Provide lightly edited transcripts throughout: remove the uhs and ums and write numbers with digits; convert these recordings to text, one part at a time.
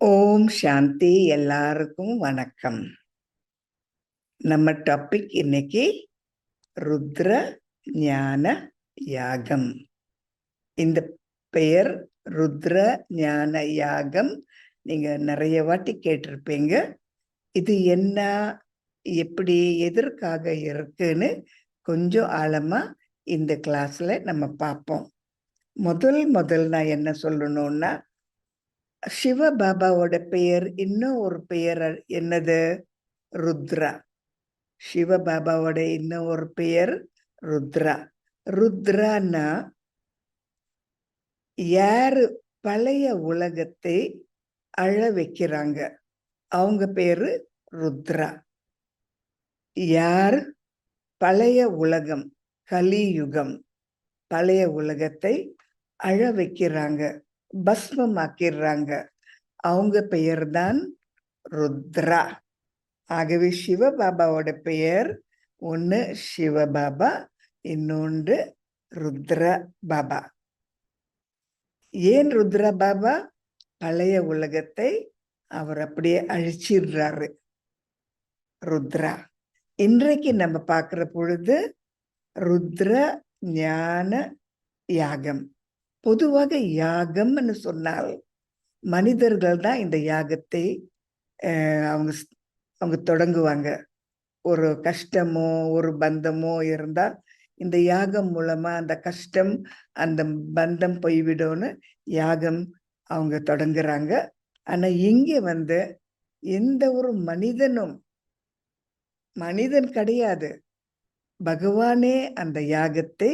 ஓம் சாந்தி. எல்லாருக்கும் வணக்கம். நம்ம டாபிக் இன்னைக்கு ருத்ர ஞான யாகம். இந்த பெயர் ருத்ர ஞான யாகம் நீங்க நிறைய வாட்டி கேட்டிருப்பீங்க. இது என்ன, எப்படி, எதற்காக இருக்குன்னு கொஞ்சம் ஆழமா இந்த கிளாஸ்ல நம்ம பார்ப்போம். முதல் நான் என்ன சொல்லணும்னா, சிவ பாபாவோட பெயர் இன்னும் ஒரு பெயர் என்னது? ருத்ரா. சிவ பாபாவோட இன்னும் ஒரு பெயர் ருத்ரா. ருத்ரான்னா யாரு பழைய உலகத்தை அழ வைக்கிறாங்க, அவங்க பேரு ருத்ரா. யார் பழைய உலகம், கலியுகம், பழைய உலகத்தை அழ வைக்கிறாங்க, பஸ்மமாக்கிறாங்க, அவங்க பெயர்தான் ருத்ரா. ஆகவே சிவபாபாவோட பெயர் ஒன்று சிவபாபா, இன்னொன்று ருத்ர பாபா. ஏன் ருத்ர பாபா? பழைய உலகத்தை அவர் அப்படியே அழிச்சிடுறாரு. ருத்ரா. இன்றைக்கு நம்ம பார்க்கிற பொழுது ருத்ர ஞான யாகம். பொதுவாக யாகம்னு சொன்னால் மனிதர்கள் தான் இந்த யாகத்தை அவங்க தொடங்குவாங்க. ஒரு கஷ்டமோ ஒரு பந்தமோ இருந்தால் இந்த யாகம் மூலமா அந்த கஷ்டம் அந்த பந்தம் போய்விடும்னு யாகம் அவங்க தொடங்குறாங்க. ஆனா இங்க எந்த ஒரு மனிதன் கிடையாது, பகவானே அந்த யாகத்தை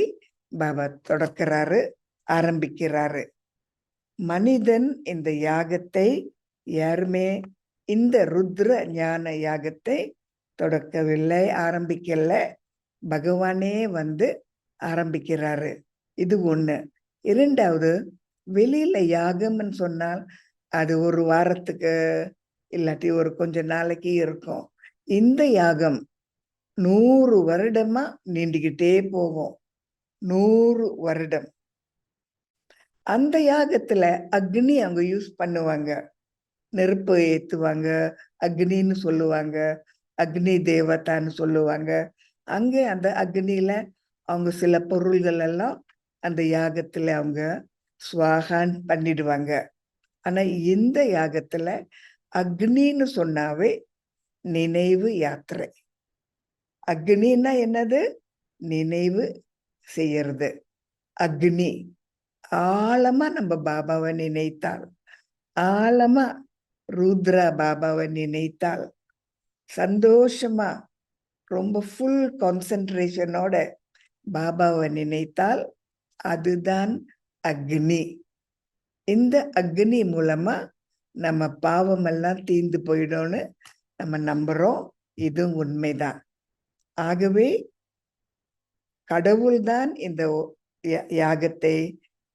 பாபா தொடக்கிறாரு, ஆரம்பிக்கிறாரு. மனிதன் இந்த யாகத்தை யாருமே இந்த ருத்ர ஞான யாகத்தை தொடக்கவில்லை, ஆரம்பிக்கல. பகவானே ஆரம்பிக்கிறாரு. இது ஒண்ணு. இரண்டாவது, வெளியில யாகம்னு சொன்னால் அது ஒரு வாரத்துக்கு இல்லாட்டி ஒரு கொஞ்ச நாளைக்கு இருக்கும். இந்த யாகம் 100 வருடமா நீண்டுகிட்டே போகும். 100 வருடம். அந்த யாகத்துல அக்னி அவங்க யூஸ் பண்ணுவாங்க, நெருப்பு ஏத்துவாங்க, அக்னின்னு சொல்லுவாங்க, அக்னி தேவதான்னு சொல்லுவாங்க. அங்க அந்த அக்னியில அவங்க சில பொருள்கள் எல்லாம் அந்த யாகத்துல அவங்க ஸ்வாகான் பண்ணிடுவாங்க. ஆனா இந்த யாகத்துல அக்னின்னு சொன்னாவே நினைவு யாத்திரை. அக்னின்னா என்னது? நினைவு செய்யறது. அக்னி. ஆழமா நம்ம பாபாவை நினைத்தால், ஆழமா ருத்ரா பாபாவை நினைத்தால், சந்தோஷமா ரொம்ப ஃபுல் கான்சென்ட்ரேஷனோட பாபாவை நினைத்தால் அதுதான் அக்னி. இந்த அக்னி மூலமா நம்ம பாவம் எல்லாம் தீர்ந்து போயிடும்னு நம்ம நம்புறோம். இதுவும் உண்மைதான். ஆகவே கடவுள்தான் இந்த யாகத்தை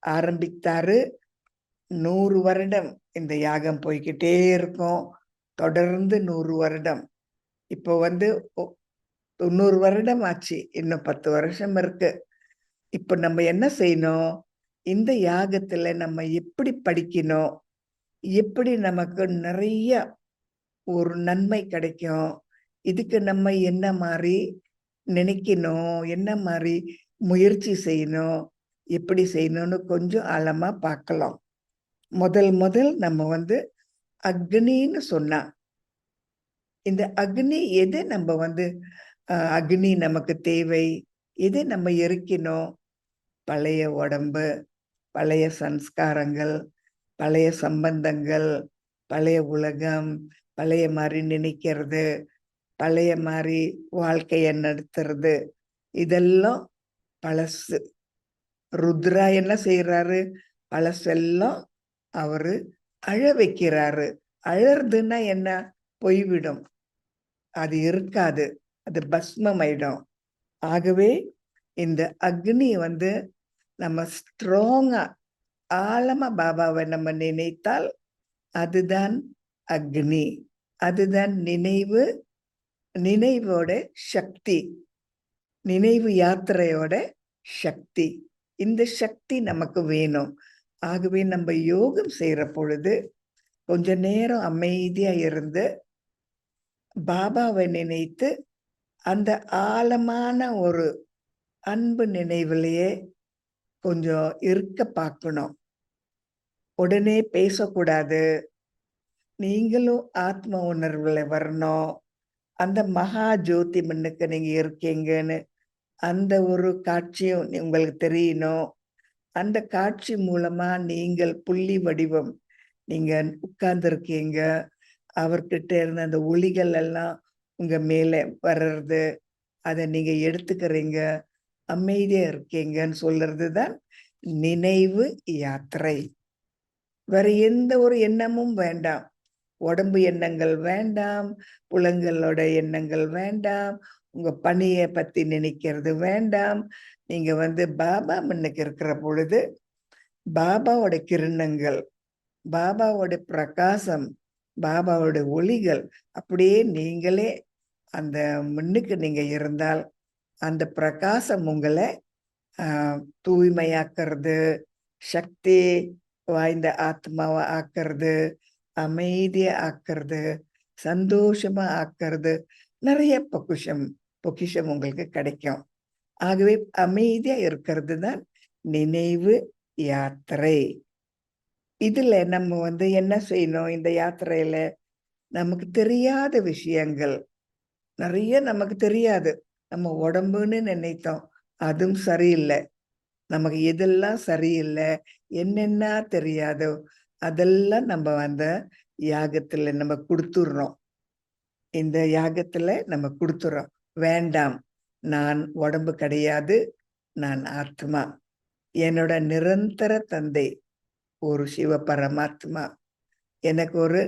ஆரம்பித்தாரு. 100 வருடம் இந்த யாகம் போய்கிட்டே இருக்கும், தொடர்ந்து 100 வருடம். இப்போ 90 வருடம் ஆச்சு, இன்னும் 10 வருஷம் இருக்கு. இப்ப நம்ம என்ன செய்யணும்? இந்த யாகத்துல நம்ம எப்படி படிக்கணும், எப்படி நமக்கு நிறைய ஒரு நன்மை கிடைக்கும், இதுக்கு நம்ம என்ன மாதிரி நினைக்கணும், என்ன மாதிரி முயற்சி செய்யணும், எப்படி செய்யணும்னு கொஞ்சம் ஆழமா பார்க்கலாம். முதல் நம்ம அக்னின்னு சொன்னா, இந்த அக்னி எது நம்ம அக்னி நமக்கு தேவை, எது நம்ம எரிக்கணும்? பழைய உடம்பு, பழைய சம்ஸ்காரங்கள், பழைய சம்பந்தங்கள், பழைய உலகம், பழைய மாதிரி நினைக்கிறது, பழைய மாதிரி வாழ்க்கைய நடத்துறது, இதெல்லாம் பழசு. ருத்ரா என்ன செய்யறாரு? பழசெல்லாம் அவரு அழ வைக்கிறாரு. அழறதுன்னா என்ன? போய்விடும், அது இருக்காது, அது பஸ்மமாயிடும். ஆகவே இந்த அக்னி நம்ம ஸ்ட்ராங்கா ஆழமா பாபாவை நம்ம நினைத்தால் அதுதான் அக்னி, அதுதான் நினைவு, நினைவோட சக்தி, நினைவு யாத்திரையோட சக்தி. இந்த சக்தி நமக்கு வேணும். ஆகவே நம்ம யோகம் செய்யற பொழுது கொஞ்ச நேரம் அமைதியா இருந்து பாபாவை நினைத்து அந்த ஆழமான ஒரு அன்பு நினைவிலேயே கொஞ்சம் இருக்க பார்க்கணும். உடனே பேசக்கூடாது. நீங்களும் ஆத்ம உணர்வுல வரணும். அந்த மகா ஜோதி முன்னுக்கு நீங்க இருக்கீங்கன்னு அந்த ஒரு காட்சியும் உங்களுக்கு தெரியணும். அந்த காட்சி மூலமா நீங்கள் புள்ளி வடிவம் நீங்க உட்கார்ந்துருக்கீங்க. அவர்கிட்ட இருந்த அந்த ஒளிகள் எல்லாம் உங்க மேல வர்றது, அதை நீங்க எடுத்துக்கிறீங்க, அமைதியா இருக்கீங்கன்னு சொல்றது தான் நினைவு யாத்திரை. வேற எந்த ஒரு எண்ணமும் வேண்டாம். உடம்பு எண்ணங்கள் வேண்டாம், புலங்களோட எண்ணங்கள் வேண்டாம், உங்க பணிய பத்தி நினைக்கிறது வேண்டாம். நீங்க பாபா முன்னுக்கு இருக்கிற பொழுது பாபாவோட கிரணங்கள், பாபாவோட பிரகாசம், பாபாவோட ஒளிகள் அப்படியே நீங்களே அந்த முன்னுக்கு நீங்க இருந்தால் அந்த பிரகாசம் உங்களை தூய்மையாக்குறது, சக்தி வாய்ந்த ஆத்மாவை ஆக்குறது, அமைதியா ஆக்குறது, சந்தோஷமா ஆக்குறது, நிறைய பொக்கிஷம் உங்களுக்கு கிடைக்கும். ஆகவே அமைதியா இருக்கிறது தான் நினைவு யாத்திரை. இதுல நம்ம என்ன செய்யணும்? இந்த யாத்திரையில நமக்கு தெரியாத விஷயங்கள் நிறைய நமக்கு தெரியாது. நம்ம உடம்புன்னு நினைத்தோம், அதுவும் சரியில்லை. நமக்கு எதெல்லாம் சரியில்லை, என்னென்ன தெரியாதோ அதெல்லாம் நம்ம யாகத்துல நம்ம கொடுத்துடுறோம். இந்த யாகத்துல நம்ம கொடுத்துறோம். வேண்டாம், நான் உடம்பு கிடையாது, நான் ஆத்மா. என்னோட நிரந்தர தந்தை ஒரு சிவ பரமாத்மா. எனக்கு ஒரு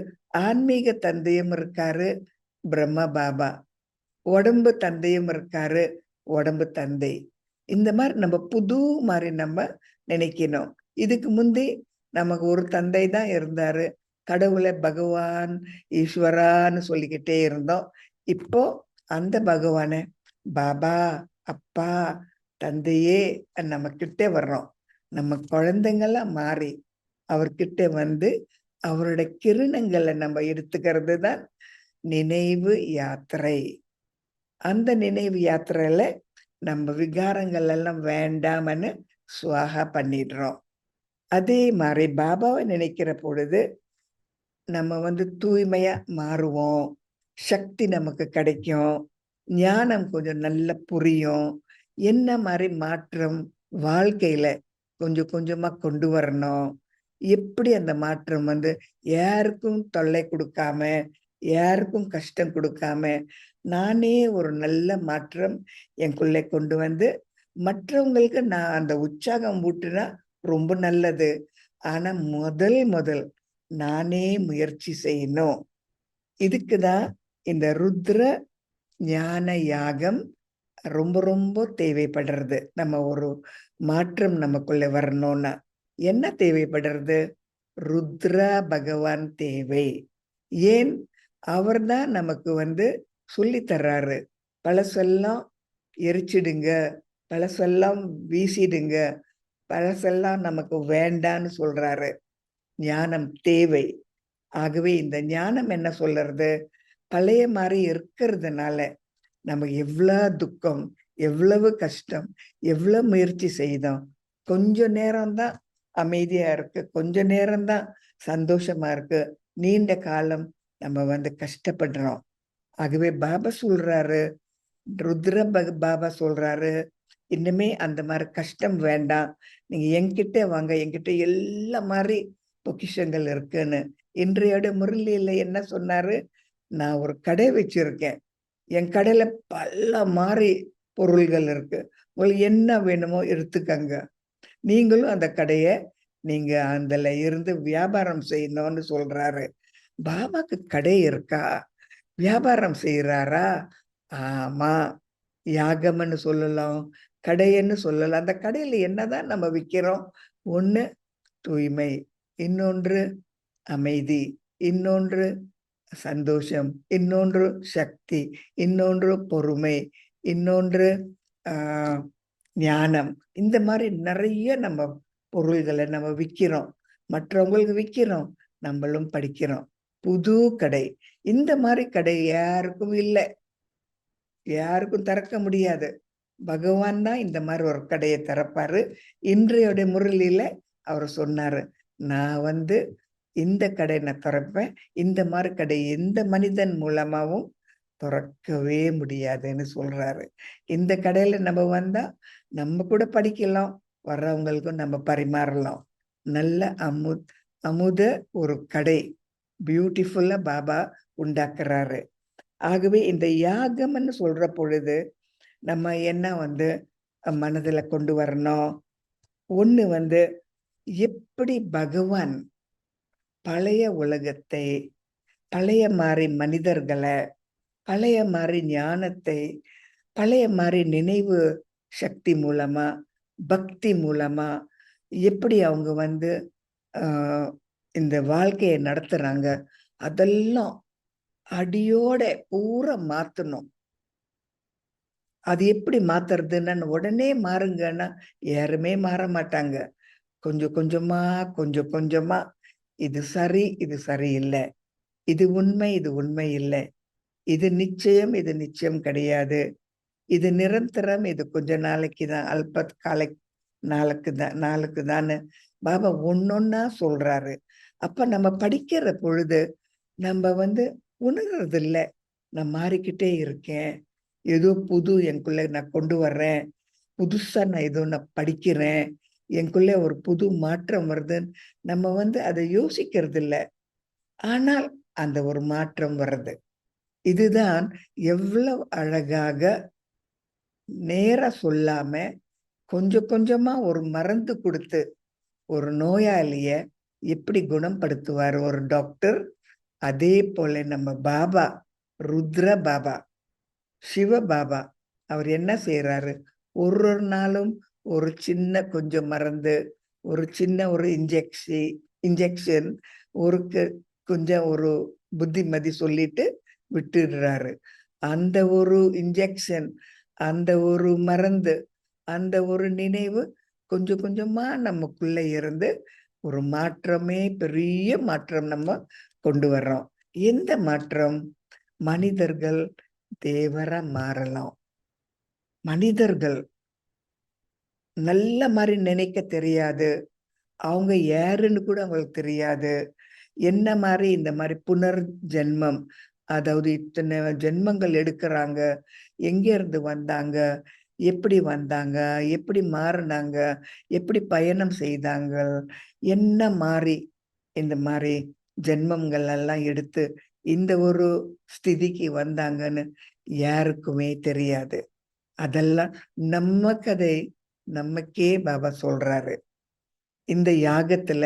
ஆன்மீக தந்தையும் இருக்காரு, பிரம்ம பாபா. உடம்பு தந்தையும் இருக்காரு, உடம்பு தந்தை. இந்த மாதிரி நம்ம புது மாதிரி நம்ம நினைக்கணும். இதுக்கு முந்தி நமக்கு ஒரு தந்தை தான் இருந்தாரு, கடவுளை பகவான் ஈஸ்வரான்னு சொல்லிக்கிட்டே இருந்தோம். இப்போ அந்த பகவானை பாபா, அப்பா, தந்தையே நம்ம கிட்ட வர்றோம். நம்ம குழந்தைங்களாம் மாறி அவர்கிட்ட அவருடைய கிரணங்களை நம்ம எடுத்துக்கிறது தான் நினைவு யாத்திரை. அந்த நினைவு யாத்திரையில நம்ம விகாரங்கள் எல்லாம் வேண்டாம்னு சுவாகா பண்ணிடுறோம். அதே மாதிரி பாபாவை நினைக்கிற பொழுது நம்ம தூய்மையா மாறுவோம், சக்தி நமக்கு கிடைக்கும், ஞானம் கொஞ்சம் நல்லா புரியும். என்ன மாதிரி மாற்றம் வாழ்க்கையில கொஞ்சம் கொஞ்சமா கொண்டு வரணும், எப்படி அந்த மாற்றம் யாருக்கும் தொல்லை கொடுக்காம, யாருக்கும் கஷ்டம் கொடுக்காம, நானே ஒரு நல்ல மாற்றம் எனக்குள்ளே கொண்டு மற்றவங்களுக்கு நான் அந்த உற்சாகம் ஊட்டுனா ரொம்ப நல்லது. ஆனா முதல் நானே முயற்சி செய்யணும். இதுக்குதான் இந்த ருத்ர ஞான யாகம் ரொம்ப ரொம்ப தேவைப்படுறது. நம்ம ஒரு மாற்றம் நமக்குள்ள வரணும்னா என்ன தேவைப்படுறது? ருத்ர பகவான் தேவை. ஏன்? அவர்தான் நமக்கு சொல்லி தர்றாரு. பழசெல்லாம் எரிச்சிடுங்க, பழசெல்லாம் வீசிடுங்க, பழசெல்லாம் நமக்கு வேண்டான்னு சொல்றாரு. ஞானம் தேவை. ஆகவே இந்த ஞானம் என்ன சொல்றது? பழைய மாதிரி இருக்கிறதுனால நம்ம எவ்வளவு துக்கம், எவ்வளவு கஷ்டம், எவ்வளவு முயற்சி செய்தோம். கொஞ்ச நேரம்தான் அமைதியா இருக்கு, கொஞ்ச நேரம்தான் சந்தோஷமா இருக்கு, நீண்ட காலம் நம்ம கஷ்டப்படுறோம். ஆகவே பாபா சொல்றாரு, ருத்ர பாபா சொல்றாரு, இன்னுமே அந்த மாதிரி கஷ்டம் வேண்டாம், நீங்க என்கிட்ட வாங்க, என்கிட்ட எல்லா மாதிரி பொக்கிஷங்கள் இருக்குன்னு. இன்றையோட முரளியில என்ன சொன்னாரு? நான் ஒரு கடை வச்சிருக்கேன், என் கடையில பல மாதிரி பொருள்கள் இருக்கு, உங்களுக்கு என்ன வேணுமோ எடுத்துக்கங்க. நீங்களும் அந்த கடைய நீங்க அதுல இருந்து வியாபாரம் செய்யணும்னு சொல்றாரு. பாபாக்கு கடை இருக்கா? வியாபாரம் செய்யறாரா? ஆமா, யாகம்னு சொல்லலாம், கடைன்னு சொல்லலாம். அந்த கடையில என்னதான் நம்ம விற்கிறோம்? ஒண்ணு தூய்மை, இன்னொன்று அமைதி, இன்னொன்று சந்தோஷம், இன்னொன்று சக்தி, இன்னொன்று பொறுமை, இன்னொன்று ஞானம். இந்த மாதிரி நிறைய நம்ம பொருள்களை நம்ம விற்கிறோம், மற்றவங்களுக்கு விற்கிறோம், நம்மளும் படிக்கிறோம். புது கடை. இந்த மாதிரி கடை யாருக்கும் இல்லை, யாருக்கும் திறக்க முடியாது. பகவான் தான் இந்த மாதிரி ஒரு கடையை திறப்பாரு. இன்றையோட முரளியில அவர் சொன்னாரு, நான் இந்த கடை நான் திறப்பேன், இந்த மாதிரி கடை எந்த மனிதன் மூலமாவும் திறக்கவே முடியாதுன்னு சொல்றாரு. இந்த கடையில நம்ம வந்தா நம்ம கூட படிக்கலாம், வர்றவங்களுக்கும் நம்ம பரிமாறலாம். நல்ல அமுத ஒரு கடை பியூட்டிஃபுல்லா பாபா உண்டாக்குறாரு. ஆகவே இந்த யாகம்னு சொல்ற பொழுது நம்ம என்ன மனதுல கொண்டு வரணும்? ஒண்ணு எப்படி பகவான் பழைய உலகத்தை, பழைய மாதிரி மனிதர்களை, பழைய மாதிரி ஞானத்தை, பழைய மாதிரி நினைவு சக்தி மூலமா, பக்தி மூலமா எப்படி அவங்க இந்த வாழ்க்கையை நடத்துறாங்க, அதெல்லாம் அடியோட பூரா மாத்தணும். அது எப்படி மாத்துறதுன்னு உடனே மாறுங்கன்னா யாருமே மாற மாட்டாங்க. கொஞ்சம் கொஞ்சமா, கொஞ்சம் கொஞ்சமா, இது சரி, இது சரியில்லை, இது உண்மை, இது உண்மை இல்லை, இது நிச்சயம், இது நிச்சயம் கிடையாது, இது நிரந்தரம், இது கொஞ்ச நாளைக்கு தான், அல்ப காலை நாளுக்கு தான்னு பாபா ஒன்னொன்னா சொல்றாரு. அப்ப நம்ம படிக்கிற பொழுது நம்ம உணர்றது இல்லை, நான் மாறிக்கிட்டே இருக்கேன், ஏதோ புது எனக்குள்ள நான் கொண்டு வர்றேன், புதுசா நான் ஏதோ நான் படிக்கிறேன், எனக்குள்ள ஒரு புது மாற்றம் வருதுன்னு நம்ம அதை யோசிக்கிறது இல்லை. ஆனால் அந்த ஒரு மாற்றம் வர்றது, இதுதான் எவ்வளவு அழகாக நேரா சொல்லாம கொஞ்சம் கொஞ்சமா ஒரு மருந்து கொடுத்து ஒரு நோயாளிய எப்படி குணப்படுத்துவார் ஒரு டாக்டர், அதே போல நம்ம பாபா, ருத்ர பாபா, சிவ பாபா, அவர் என்ன செய்யறாரு? ஒரு நாளும் ஒரு சின்ன கொஞ்சம் மருந்து, ஒரு சின்ன ஒரு இன்ஜெக்ஷன், ஒரு கொஞ்சம் ஒரு புத்திமதி சொல்லிட்டு விட்டுடுறாரு. அந்த ஒரு இன்ஜெக்ஷன், அந்த ஒரு மருந்து, அந்த ஒரு நினைவு கொஞ்சம் கொஞ்சமா நமக்குள்ள இருந்து ஒரு மாற்றமே, பெரிய மாற்றம் நம்ம கொண்டு வர்றோம். எந்த மாற்றம்? மனிதர்கள் தேவரா மாறலாம். மனிதர்கள் நல்ல மாதிரி நினைக்க தெரியாது, அவங்க யாருன்னு கூட அவங்களுக்கு தெரியாது. என்ன மாதிரி இந்த மாதிரி புனர் ஜென்மம், அதாவது இத்தனை ஜென்மங்கள் எடுக்கிறாங்க, எங்க இருந்து வந்தாங்க, எப்படி வந்தாங்க, எப்படி மாறினாங்க, எப்படி பயணம் செய்தாங்க, என்ன மாதிரி இந்த மாதிரி ஜென்மங்கள் எல்லாம் எடுத்து இந்த ஒரு ஸ்திதிக்கு வந்தாங்கன்னு யாருக்குமே தெரியாது. அதெல்லாம் நம்ம கதை நமக்கே பாபா சொல்றாரு. இந்த யாகத்துல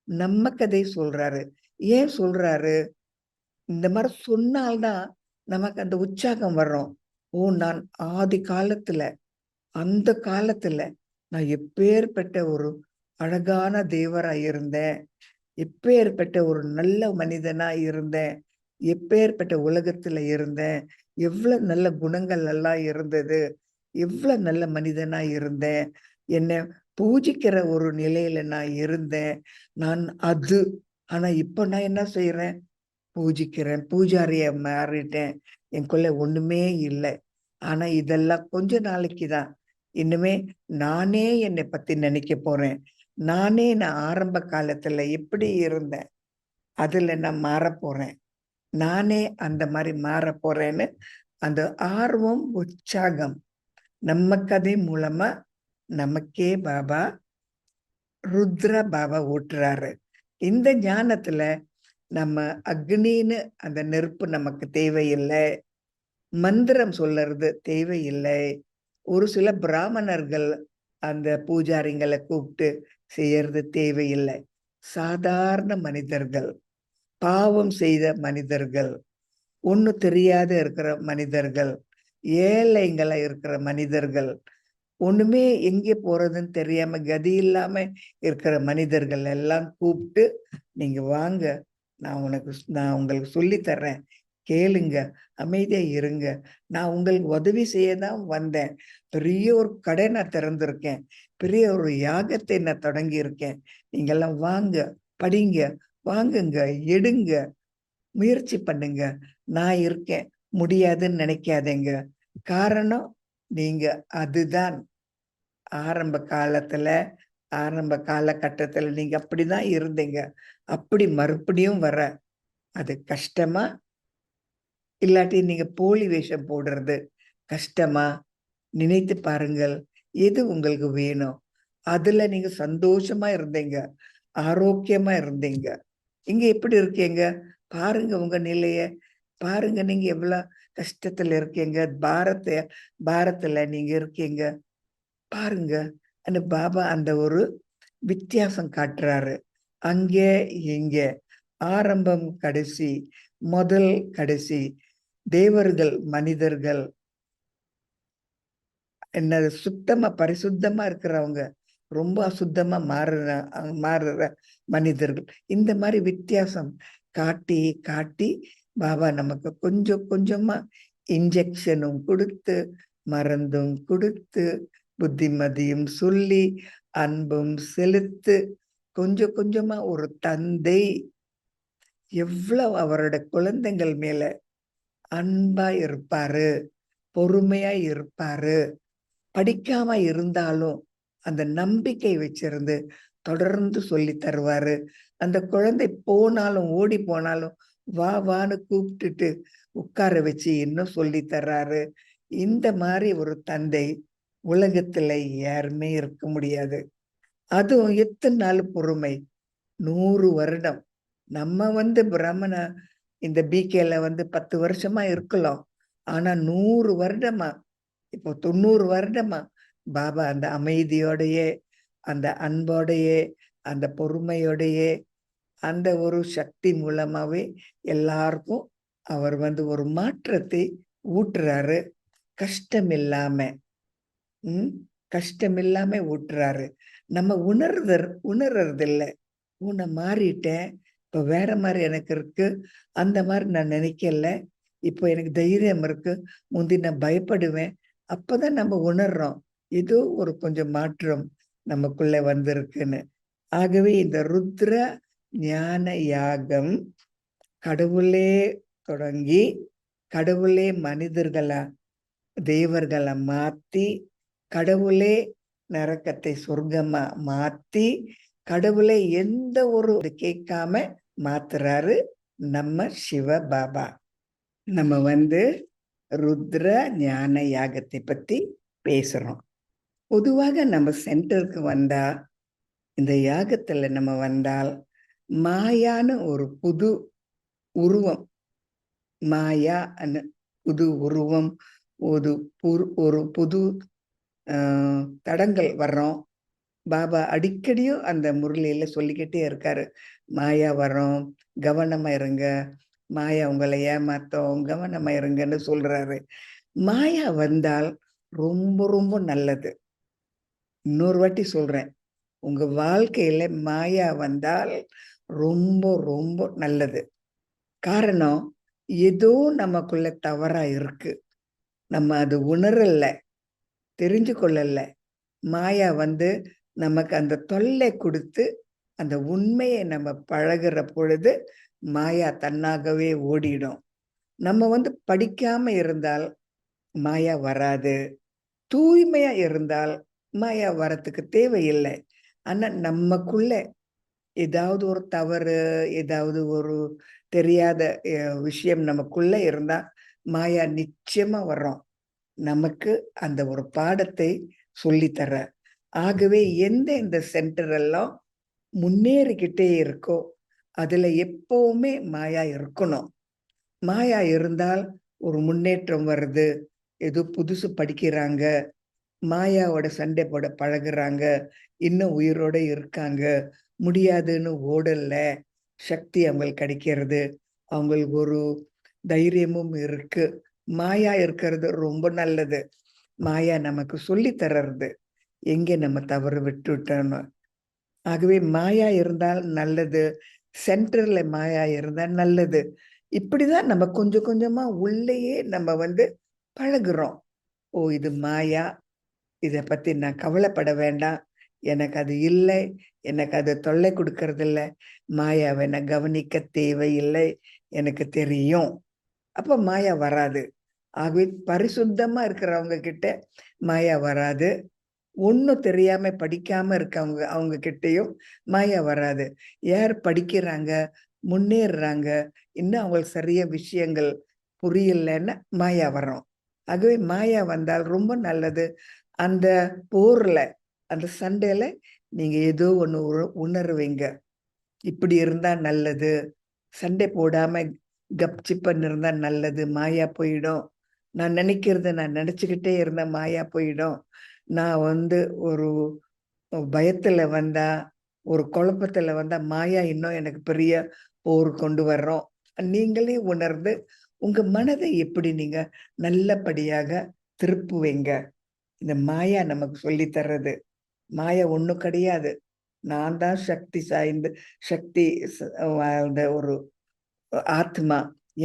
நம்ம கதை சொல்றாரு. ஏன் சொல்றாரு? இந்த மாதிரி சொன்னால்தான் நமக்கு அந்த உற்சாகம் வரும். ஓ, நான் ஆதி காலத்துல, அந்த காலத்துல நான் எப்பேற்பட்ட ஒரு அழகான தேவரா இருந்தேன், எப்பேற்பட்ட ஒரு நல்ல மனிதனா இருந்தேன், எப்பேற்பட்ட உலகத்துல இருந்தேன், எவ்வளவு நல்ல குணங்கள் எல்லாம் இருந்தது, எவ்வளவு நல்ல மனிதனா இருந்தேன், என்ன பூஜிக்கிற ஒரு நிலையில நான் இருந்தேன். நான் ஆனா இப்ப நான் என்ன செய்யறேன்? பூஜிக்கிறேன், பூஜாரிய மாறிட்டேன், எனக்குள்ள ஒண்ணுமே இல்லை. ஆனா இதெல்லாம் கொஞ்ச நாளைக்கு தான். இனிமே நானே என்னை பத்தி நினைக்க போறேன். நான் ஆரம்ப காலத்துல எப்படி இருந்தேன், அதுல நான் மாற போறேன். நானே அந்த மாதிரி மாற போறேன்னு அந்த ஆர்வம், உற்சாகம் நம்ம கதை மூலமா நமக்கே பாபா, ருத்ர பாபா ஊட்டுறாரு. இந்த ஞானத்துல நம்ம அக்னின்னு அந்த நெருப்பு நமக்கு தேவையில்லை, மந்திரம் சொல்லறது தேவையில்லை. ஒரு சில பிராமணர்கள் அந்த பூஜாரிங்களை கூப்பிட்டு செய்யறது தேவையில்லை. சாதாரண மனிதர்கள், பாவம் செய்த மனிதர்கள், ஒண்ணு தெரியாத இருக்கிற மனிதர்கள், ஏழைங்களா இருக்கிற மனிதர்கள், ஒண்ணுமே எங்கே போறதுன்னு தெரியாம கதி இல்லாம இருக்கிற மனிதர்கள் எல்லாம் கூப்பிட்டு, நீங்க வாங்க, நான் உங்களுக்கு சொல்லி தர்றேன், கேளுங்க, அமைதியா இருங்க, நான் உங்களுக்கு உதவி செய்யதான் வந்தேன், பெரிய ஒரு கடை நான் திறந்திருக்கேன், பெரிய ஒரு யாகத்தை நான் தொடங்கி இருக்கேன், நீங்க எல்லாம் வாங்க, படிங்க, வாங்குங்க, எடுங்க, முயற்சி பண்ணுங்க. நான் இருக்கேன், முடியாதுன்னு நினைக்காதீங்க. காரணம், நீங்க அதுதான் ஆரம்ப காலத்துல, ஆரம்ப காலகட்டத்துல நீங்க அப்படிதான் இருந்தீங்க. அப்படி மறுபடியும் வர அது கஷ்டமா? இல்லாட்டி நீங்க போலி வேஷம் போடுறது கஷ்டமா? நினைத்து பாருங்கள். எது உங்களுக்கு வேணும்? அதுல நீங்க சந்தோஷமா இருந்தீங்க, ஆரோக்கியமா இருந்தீங்க. இங்க எப்படி இருக்கீங்க? பாருங்க உங்க நிலைய. பாருங்க நீங்க எவ்வளோ கஷ்டத்துல இருக்கீங்க. பாரத்துல நீங்க இருக்கீங்க. பாருங்க. அந்த பாபா அந்த ஒரு வித்தியாசம் காட்டுறாரு. அங்கே, இங்கே. ஆரம்பம், கடைசி. முதல், கடைசி. தேவர்கள், மனிதர்கள். என்னது சுத்தமா, பரிசுத்தமா இருக்கிறவங்க. ரொம்ப அசுத்தமா மாறுற மனிதர்கள். இந்த மாரி வித்தியாசம் காட்டி, காட்டி பாபா நமக்கு கொஞ்சம் கொஞ்சமா இன்ஜெக்ஷனும் குடுத்து, மருந்தும் குடுத்து, புத்திமதியும் சொல்லி, அன்பும் செலுத்து, கொஞ்சம் கொஞ்சமா ஒரு தந்தை எவ்வளவு அவரோட குழந்தைகள் மேல அன்பா இருப்பாரு, பொறுமையா இருப்பாரு. படிக்காம இருந்தாலும் அந்த நம்பிக்கை வச்சிருந்து தொடர்ந்து சொல்லி தருவாரு. அந்த குழந்தை போனாலும், ஓடி போனாலும், வா வான்னு கூப்பிட்டுட்டு உட்கார வச்சு இன்னும் சொல்லி தர்றாரு. இந்த மாரி ஒரு தந்தை உலகத்துல யாருமே இருக்க முடியாது. அதுவும் எத்தன நாள் பொறுமை? 100 வருடம். நம்ம பிராமண இந்த பிகேல 10 வருஷமா இருக்கலாம். ஆனா 100 வருடமா, இப்போ 90 வருடமா பாபா அந்த அமைதியோடையே, அந்த அன்போடையே, அந்த பொறுமையோடையே, அந்த ஒரு சக்தி மூலமாவே எல்லாருக்கும் அவர் ஒரு மாற்றத்தை ஊட்டுறாரு. கஷ்டமில்லாம. ம். கஷ்டமில்லாம ஊட்டுறாரு. நம்ம உணர்றதில்ல. நான் மாறிட்டேன். இப்ப வேற மாரி எனக்கு இருக்கு. அந்த மாரி நான் நினைக்கல. இப்போ எனக்கு தைரியம் இருக்கு. முந்தி நான் பயப்படுவேன். அப்பதான் நம்ம உணர்றோம். ஏதோ ஒரு கொஞ்சம் மாற்றம் நமக்குள்ள வந்திருக்குன்னு. ஆகவே இந்த ருத்ர ஞான யாகம் கடவுளே தொடங்கி, கடவுளே மனிதர்களா, தேவர்களா மாத்தி, கடவுளே நரகத்தை சொர்க்கமா மாத்தி, கடவுளை எந்த ஒரு கேட்காம மாத்துறாரு நம்ம சிவ பாபா. நம்ம ருத்ர ஞான யாகத்தை பத்தி பேசுறோம். பொதுவாக நம்ம சென்டருக்கு வந்தா, இந்த யாகத்துல நம்ம வந்தால், மாயான ஒரு புது உருவம், மாயா புது உருவம், ஒரு ஒரு புது தடங்கள் வர்றோம். பாபா அடிக்கடியும் அந்த முரளியில சொல்லிக்கிட்டே இருக்காரு. மாயா வரும், கவனமா இருங்க. மாயா உங்களை ஏமாத்தும், கவனமா இருங்கன்னு சொல்றாரு. மாயா வந்தால் ரொம்ப ரொம்ப நல்லது. இன்னொரு வாட்டி சொல்றேன். உங்க வாழ்க்கையில மாயா வந்தால் ரொம்ப ரொம்ப நல்லது. காரணம், ஏதோ நமக்குள்ள தவறா இருக்கு. நம்ம அது உணரல, தெரிஞ்சு கொள்ளல. மாயா நமக்கு அந்த தொல்லை கொடுத்து, அந்த உண்மையை நம்ம பழகுற பொழுது மாயா தன்னாகவே ஓடிடும். நம்ம படிக்காம இருந்தால் மாயா வராது. தூய்மையா இருந்தால் மாயா வரத்துக்கு தேவையில்லை. ஆனா நமக்குள்ள ஏதாவது ஒரு தவறு, ஏதாவது ஒரு தெரியாத விஷயம் நமக்குள்ள இருந்தா மாயா நிச்சயமா வர்றோம். நமக்கு அந்த ஒரு பாடத்தை சொல்லித்தர. ஆகவே இந்த சென்டர் எல்லாம் முன்னேறிக்கிட்டே இருக்கோ, அதுல எப்பவுமே மாயா இருக்கணும். மாயா இருந்தால் ஒரு முன்னேற்றம் வருது. ஏதோ புதுசு படிக்கிறாங்க, மாயாவோட சண்டை போட பழகுறாங்க, இன்னும் உயிரோட இருக்காங்க, முடியாதுன்னு ஓடல, சக்தி அவங்களுக்கு கிடைக்கிறது, அவங்களுக்கு ஒரு தைரியமும் இருக்கு. மாயா இருக்கிறது ரொம்ப நல்லது. மாயா நமக்கு சொல்லி தர்றது எங்கே நம்ம தவறு விட்டுட்டோம்னு. ஆகவே மாயா இருந்தால் நல்லது, சென்டர்ல மாயா இருந்தால் நல்லது. இப்படிதான் நம்ம கொஞ்சம் கொஞ்சமா உள்ளேயே நம்ம பழகுறோம். ஓ, இது மாயா, இதை பத்தி நான் கவலைப்பட வேண்டாம், எனக்கு அது இல்லை, எனக்கு அது தொல்லை கொடுக்கறது இல்லை, மாயாவை நான் கவனிக்க தேவையில்லை, எனக்கு தெரியும். அப்ப மாயா வராது. ஆகவே பரிசுத்தமா இருக்கிறவங்க கிட்ட மாயா வராது. ஒன்னும் தெரியாம படிக்காம இருக்கவங்க அவங்க கிட்டயும் மாயா வராது. யார் படிக்கிறாங்க, முன்னேறுறாங்க, இன்னும் அவங்களுக்கு சரியா விஷயங்கள் புரியலன்னு மாயா வரும். ஆகவே மாயா வந்தால் ரொம்ப நல்லது. அந்த போர்ல, அந்த சண்டையில நீங்க ஏதோ ஒண்ணு உணர்வீங்க. இப்படி இருந்தா நல்லது, சண்டை போடாம கப்சிப்பன்னு இருந்தா நல்லது, மாயா போயிடும். நான் நினைக்கிறத நான் நினைச்சுக்கிட்டே இருந்த மாயா போயிடும். நான் ஒரு பயத்துல வந்தா, ஒரு குழப்பத்துல வந்தா மாயா இன்னும் எனக்கு பெரிய போர் கொண்டு வர்றோம். நீங்களே உணர்ந்து உங்க மனதை எப்படி நீங்க நல்லபடியாக திருப்புவீங்க. இந்த மாயா நமக்கு சொல்லி தர்றது. மாயா ஒண்ணும் கிடையாது. நான் தான் சக்தி வாழ்ந்த ஒரு ஆத்மா.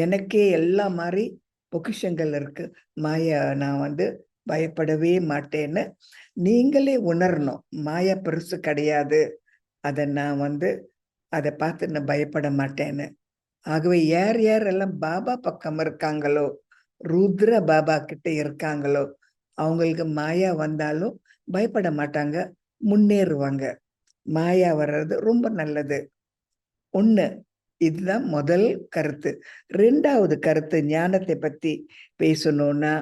எனக்கே எல்லா மாதிரி பொக்கிஷங்கள் இருக்கு. மாயா நான் பயப்படவே மாட்டேன்னு நீங்களே உணரணும். மாயா பெருசு கிடையாது. அதை நான் அதை பார்த்து நான் பயப்பட மாட்டேன்னு. ஆகவே யார் யாரெல்லாம் பாபா பக்கம் இருக்காங்களோ, ருத்ர பாபா கிட்ட இருக்காங்களோ, அவங்களுக்கு மாயா வந்தாலும் பயப்பட மாட்டாங்க, முன்னேறுவாங்க. மாயா வர்றது ரொம்ப நல்லது. ஒண்ணு, இதுதான் முதல் கருத்து. 2வது கருத்து, ஞானத்தை பத்தி பேசணும்னா,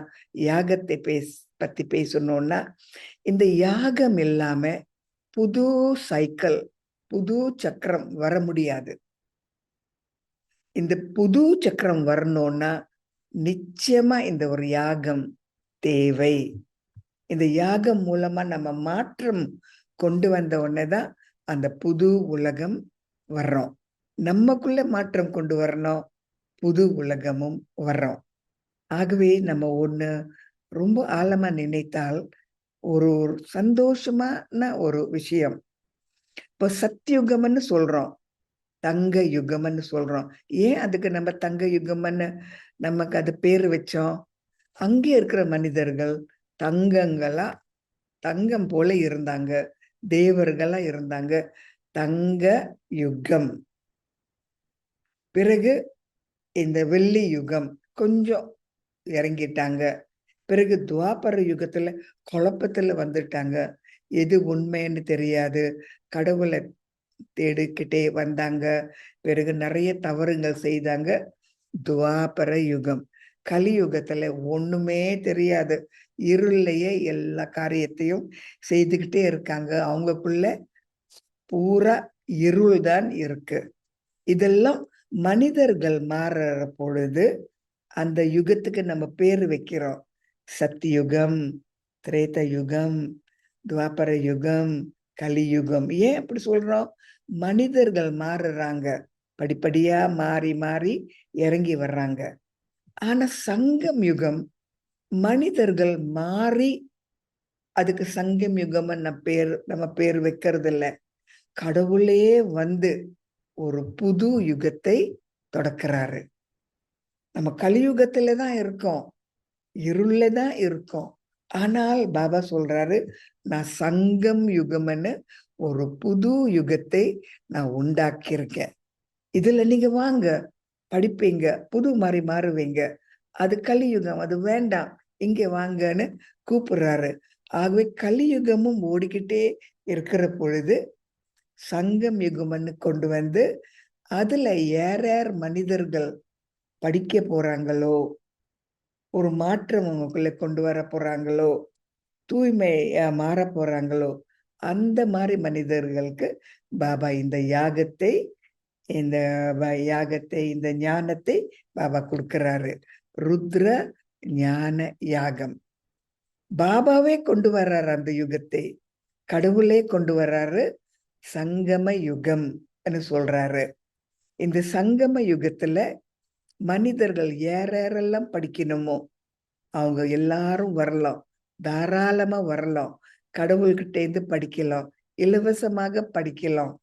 யாகத்தை பத்தி பேசணும்னா, இந்த யாகம் இல்லாம புது சைக்கிள், புது சக்கரம் வர முடியாது. இந்த புது சக்கரம் வரணும்னா நிச்சயமா இந்த ஒரு யாகம் தேவை. இந்த யாகம் மூலமா நம்ம மாற்றம் கொண்டு வந்த உடனேதான் அந்த புது உலகம் வர்றோம். நமக்குள்ள மாற்றம் கொண்டு வரணும், புது உலகமும் வர்றோம். ஆகவே நம்ம ஒண்ணு ரொம்ப ஆழமா நினைத்தால் ஒரு சந்தோஷமான ஒரு விஷயம். இப்போ சத்தியுகம்னு சொல்றோம், தங்க யுகம்னு சொல்றோம். ஏன் அதுக்கு நம்ம தங்க யுகம்னு நமக்கு அது பேரு வச்சோம்? அங்கே இருக்கிற மனிதர்கள் தங்கங்களா, தங்கம் போல இருந்தாங்க, தேவர்களா இருந்தாங்க. தங்க யுகம். பிறகு இந்த வெள்ளி யுகம் கொஞ்சம் இறங்கிட்டாங்க. பிறகு துவாபர யுகத்துல குழப்பத்துல வந்துட்டாங்க. எது உண்மைன்னு தெரியாது, கடவுளை தேடிக்கிட்டே வந்தாங்க. பிறகு நிறைய தவறுகள் செய்தாங்க. துவாபர யுகம். கலியுகத்துல ஒண்ணுமே தெரியாது, இருளையே எல்லா காரியத்தையும் செய்துகிட்டே இருக்காங்க. அவங்களுக்குள்ள பூரா இருள் தான் இருக்கு. இதெல்லாம் மனிதர்கள் மாறுற பொழுது அந்த யுகத்துக்கு நம்ம பேரு வைக்கிறோம். சத்தியுகம், திரேத யுகம், துவாபர யுகம், கலியுகம். ஏன் அப்படி சொல்றோம்? மனிதர்கள் மாறுறாங்க, படிப்படியா மாறி மாறி இறங்கி வர்றாங்க. ஆனா சங்கம் யுகம் மனிதர்கள் மாறி, அதுக்கு சங்கம் யுகம் நம்ம பேர் வைக்கிறது இல்ல. கடவுளே ஒரு புது யுகத்தை தொடக்கிறாரு. நம்ம கலியுகத்துல தான் இருக்கோம், இருள தான் இருக்கோம். ஆனால் பாபா சொல்றாரு, நான் சங்கம் யுகம்னு ஒரு புது யுகத்தை நான் உண்டாக்கியிருக்கேன். இதுல நீங்க வாங்க, படிப்பீங்க, புது மாதிரி மாறுவீங்க. அது கலியுகம், அது வேண்டாம், இங்க வாங்கன்னு கூப்பிடுறாரு. ஆகவே கலியுகமும் ஓடிக்கிட்டே இருக்கிற பொழுது சங்கம் யுகம்னு கொண்டு அதுல யார் யார் மனிதர்கள் படிக்க போறாங்களோ, ஒரு மாற்றம் உங்களுக்குள்ள கொண்டு வர போறாங்களோ, தூய்மையா மாற போறாங்களோ, அந்த மாதிரி மனிதர்களுக்கு பாபா இந்த யாகத்தை இந்த ஞானத்தை பாபா கொடுக்கிறாரு. ருத்ர ஞான யாகம். பாபாவே கொண்டு வர்றாரு அந்த யுகத்தை, கடவுளே கொண்டு வர்றாரு. சங்கம யுகம் சொல்றாரு. இந்த சங்கம யுகத்துல மனிதர்கள் யாரெல்லாம் படிக்கணுமோ அவங்க எல்லாரும் வரலாம், தாராளமா வரலாம். கடவுள்கிட்ட இருந்து படிக்கலாம், இலவசமாக படிக்கலாம்,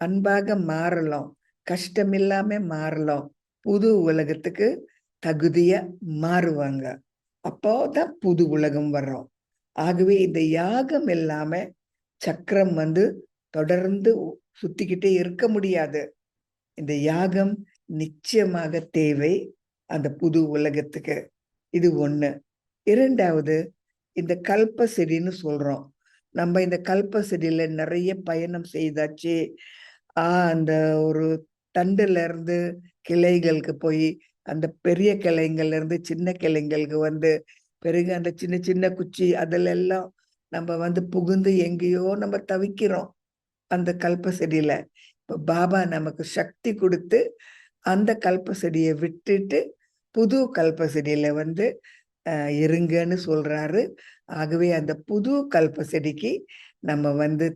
அன்பாக மாறலாம், கஷ்டம் இல்லாம மாறலாம், புது உலகத்துக்கு தகுதிய மாறுவாங்க. அப்போதான் புது உலகம் வர்றோம். ஆகவே இந்த யாகம் இல்லாம சக்கரம் வந்து தொடர்ந்து சுத்திக்கிட்டே இருக்க முடியாது. இந்த யாகம் நிச்சயமாக தேவை அந்த புது உலகத்துக்கு. இது ஒண்ணு. இரண்டாவது, இந்த கல்ப செடின்னு சொல்றோம். நம்ம இந்த கல்ப செடியில நிறைய பயணம் செய்தாச்சு. அந்த ஒரு தண்டுல இருந்து கிளைகளுக்கு போய் அந்த பெரிய கிளைங்கள்ல இருந்து சின்ன கிளைங்களுக்கு வந்து பிறகு அந்த சின்ன சின்ன குச்சி அதுல எல்லாம் நம்ம வந்து புகுந்து எங்கேயோ நம்ம தவிக்கிறோம் அந்த கல்ப செடியில. இப்ப பாபா நமக்கு சக்தி கொடுத்து அந்த கல்ப செடியை விட்டுட்டு புது கல்ப செடியில வந்து இருங்கன்னு சொல்றாரு. ஆகவே அந்த புது கல்ப செடிக்கு நம்ம வந்து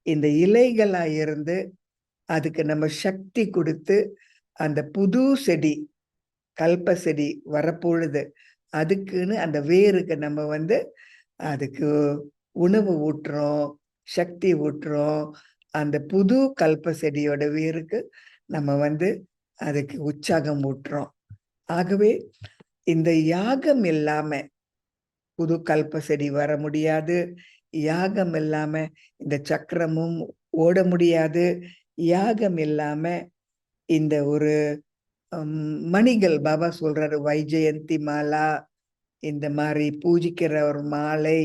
இந்த இலைகளா இருந்து அதுக்கு நம்ம சக்தி கொடுத்து அந்த புது செடி கல்ப செடி வரப்பொழுது அதுக்குன்னு அந்த வேருக்கு நம்ம வந்து அதுக்கு உணவு ஊட்டுறோம், சக்தி ஊட்டுறோம். அந்த புது கல்ப செடியோட வேருக்கு நம்ம வந்து அதுக்கு உற்சாகம் ஊட்டுறோம். ஆகவே இந்த யாகம் இல்லாம புது கல்ப செடி வர முடியாது. யாகம் இல்லாம இந்த சக்கரமும் ஓட முடியாது. யாகம் இல்லாம இந்த ஒரு மணிகள் பாபா சொல்றாரு, வைஜெயந்தி மாலா, இந்த மாதிரி பூஜிக்கிற ஒரு மாலை,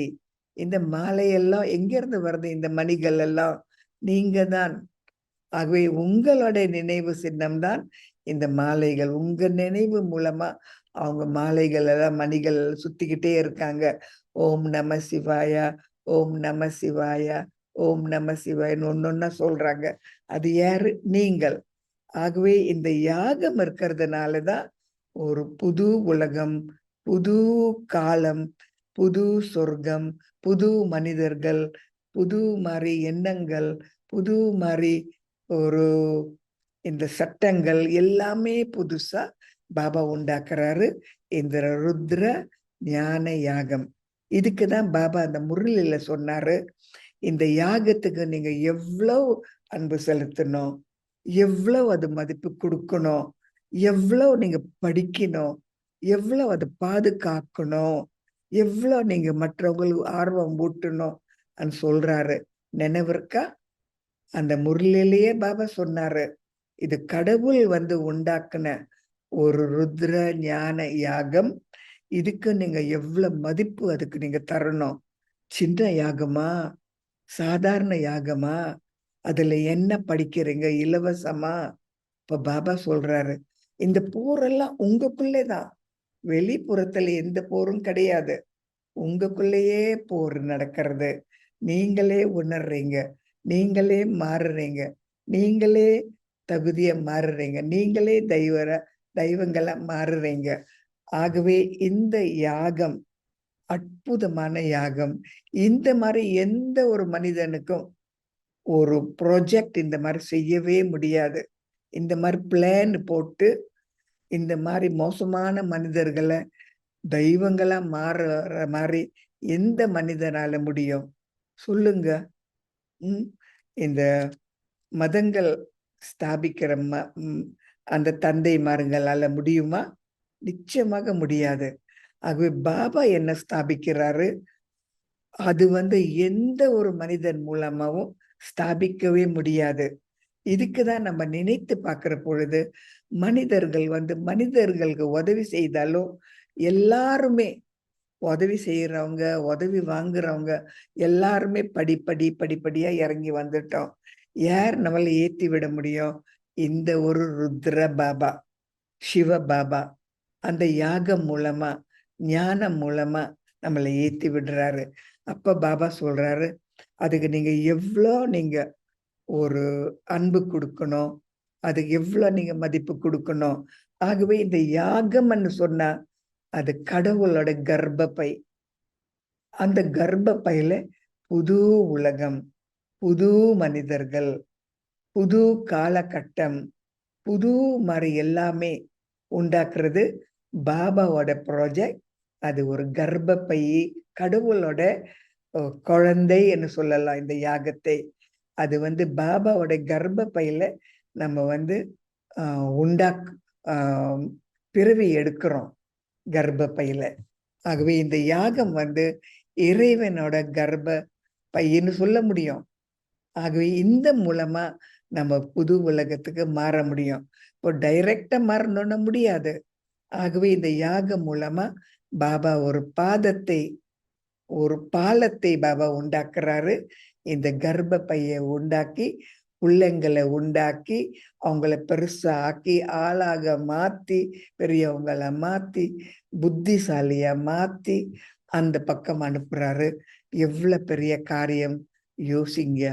இந்த மாலையெல்லாம் எங்கிருந்து வருது? இந்த மணிகள் எல்லாம் நீங்க தான். ஆகவே உங்களுடைய நினைவு சின்னம் தான் இந்த மாலைகள். உங்க நினைவு மூலமா அவங்க மாலைகள் எல்லாம் மணிகள் சுத்திக்கிட்டே இருக்காங்க. ஓம் நம சிவாயா, ஓம் நம சிவாயா, ஓம் நம சிவாயன்னு ஒன்னொன்னா சொல்றாங்க. அது யாரு? நீங்கள். ஆகவே இந்த யாகம் இருக்கிறதுனாலதான் ஒரு புது உலகம், புது காலம், புது சொர்க்கம், புது மனிதர்கள், புது மாதிரி எண்ணங்கள், புது மாதிரி ஒரு இந்த சட்டங்கள் எல்லாமே புதுசா பாபா உண்டாக்குறாரு. இந்த ருத்ர ஞான யாகம். இதுக்குதான் பாபா அந்த முரளில சொன்னாரு, இந்த யாகத்துக்கு நீங்க எவ்வளவு அன்பு செலுத்தணும், எவ்வளவு அது மதிப்பு கொடுக்கணும், எவ்வளவு நீங்க படிக்கணும், எவ்வளவு அதை பாதுகாக்கணும், எவ்வளவு நீங்க மற்றவங்களுக்கு ஆர்வம் ஊட்டணும் சொல்றாரு. நினைவிற்கா? அந்த முரளிலேயே பாபா சொன்னாரு, இது கடவுள் வந்து உண்டாக்குன ஒரு ருத்ர ஞான யாகம். இதுக்கு நீங்க எவ்வளவு மதிப்பு அதுக்கு நீங்க தரணும். சின்ன யாகமா, சாதாரண யாகமா, அதுல என்ன படிக்கிறீங்க? இலவசமா? இப்ப பாபா சொல்றாரு, இந்த போரெல்லாம் உங்களுக்குள்ளேதான். வெளிப்புறத்துல எந்த போரும் கிடையாது. உங்களுக்குள்ளேயே போர் நடக்கிறது. நீங்களே உணர்றீங்க, நீங்களே மாறுறீங்க, நீங்களே தகுதிய மாறுறீங்க, நீங்களே தெய்வங்களா மாறுறீங்க. ஆகவே இந்த யாகம் அற்புதமான யாகம். இந்த மாதிரி எந்த ஒரு மனிதனுக்கும் ஒரு ப்ராஜெக்ட் இந்த மாதிரி செய்யவே முடியாது. இந்த மாதிரி பிளான் போட்டு இந்த மாதிரி மோசமான மனிதர்களை தெய்வங்களா மாறுற மாதிரி எந்த மனிதனால முடியும்? சொல்லுங்க. இந்த மதங்கள் ஸ்தாபிக்கிற அந்த தந்தைமார்களால முடியுமா? நிச்சயமாக முடியாது. ஆகவே பாபா என்ன ஸ்தாபிக்கிறாரு, அது வந்து எந்த ஒரு மனிதன் மூலமாவும் ஸ்தாபிக்கவே முடியாது. இதுக்குதான் நம்ம நினைத்து பார்க்கிற பொழுது மனிதர்கள் வந்து மனிதர்களுக்கு உதவி செய்தாலும் எல்லாருமே உதவி செய்யறவங்க, உதவி வாங்குறவங்க எல்லாருமே படிப்படியா இறங்கி வந்துட்டோம். யார் நம்மளை ஏத்தி விட முடியும்? இந்த ஒரு ருத்ர பாபா, சிவ பாபா அந்த யாகம் மூலமா, ஞானம் மூலமா நம்மளை ஏத்தி விடுறாரு. அப்ப பாபா சொல்றாரு, அதுக்கு நீங்க நீங்க ஒரு அன்பு கொடுக்கணும், அதுக்கு எவ்வளவு நீங்க மதிப்பு கொடுக்கணும். ஆகவே இந்த யாகம்னு சொன்னா அது கடவுளோட கர்ப்பப்பை. அந்த கர்ப்பப்பையில புது உலகம், புது மனிதர்கள், புது காலகட்டம், புது மாதிரி எல்லாமே உண்டாக்குறது பாபாவோட ப்ராஜெக்ட். அது ஒரு கர்ப்பப்பை, கடவுளோட குழந்தை என்று சொல்லலாம் இந்த யாகத்தை. அது வந்து பாபாவோட கர்ப்பப்பையில நம்ம வந்து பிறவி எடுக்கிறோம் கர்ப்பப்பையில. ஆகவே இந்த யாகம் வந்து இறைவனோட கர்ப்ப பையன்னு சொல்ல முடியும். ஆகவே இந்த மூலமா நம்ம புது உலகத்துக்கு மாற முடியும். இப்போ டைரக்டா மாறணும்னா முடியாது. ஆகவே இந்த யாகம் மூலமா பாபா ஒரு பாலத்தை பாபா உண்டாக்குறாரு. இந்த கர்ப்ப பைய உண்டாக்கி, பிள்ளைங்களை உண்டாக்கி, அவங்கள பெருசா ஆக்கி, ஆளாக மாத்தி, பெரியவங்கள மாத்தி, புத்திசாலியா மாத்தி, அந்த பக்கம் அனுப்புறாரு. எவ்வளவு பெரிய காரியம் யோசிங்க.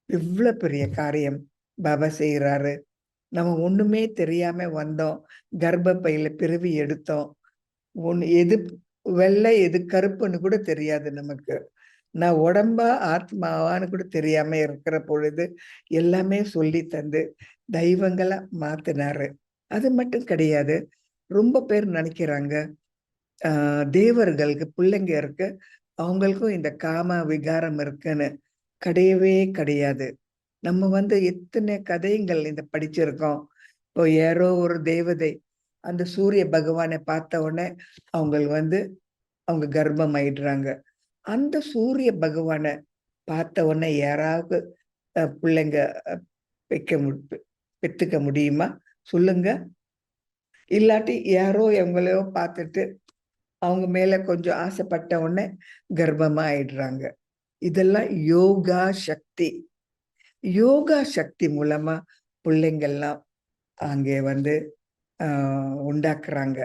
எவ்வளவு பெரிய காரியம் பாபா செய்யறாரு. நம்ம ஒண்ணுமே தெரியாம வந்தோம். கர்ப்ப பையில பிறவி எடுத்தோம். எது வெள்ளை எது கருப்புன்னு கூட தெரியாது நமக்கு. நான் உடம்பா ஆத்மாவான்னு கூட தெரியாம இருக்கிற பொழுது எல்லாமே சொல்லி தந்து தெய்வங்களா மாத்தினாரு. அது மட்டும் கிடையாது. ரொம்ப பேர் நினைக்கிறாங்க தேவர்களுக்கு பிள்ளைங்க இருக்கு, அவங்களுக்கும் இந்த காம விகாரம் இருக்குன்னு. கிடையவே கிடையாது. நம்ம எத்தனை கதைகள் இந்த படிச்சிருக்கோம். இப்போ யாரோ ஒரு தேவதை அந்த சூரிய பகவானை பார்த்த உடனே அவங்க கர்ப்பம் ஆயிடுறாங்க. அந்த சூரிய பகவானை பார்த்த உடனே யாராவது பிள்ளைங்க பெத்துக்க முடியுமா சொல்லுங்க? இல்லாட்டி யாரோ எவங்களையோ பார்த்துட்டு அவங்க மேல கொஞ்சம் ஆசைப்பட்ட உடனே கர்ப்பமா ஆயிடுறாங்க. இதெல்லாம் யோகா சக்தி. யோகா சக்தி மூலமா பிள்ளைங்கள்லாம் அங்கே உண்டாக்குறாங்க.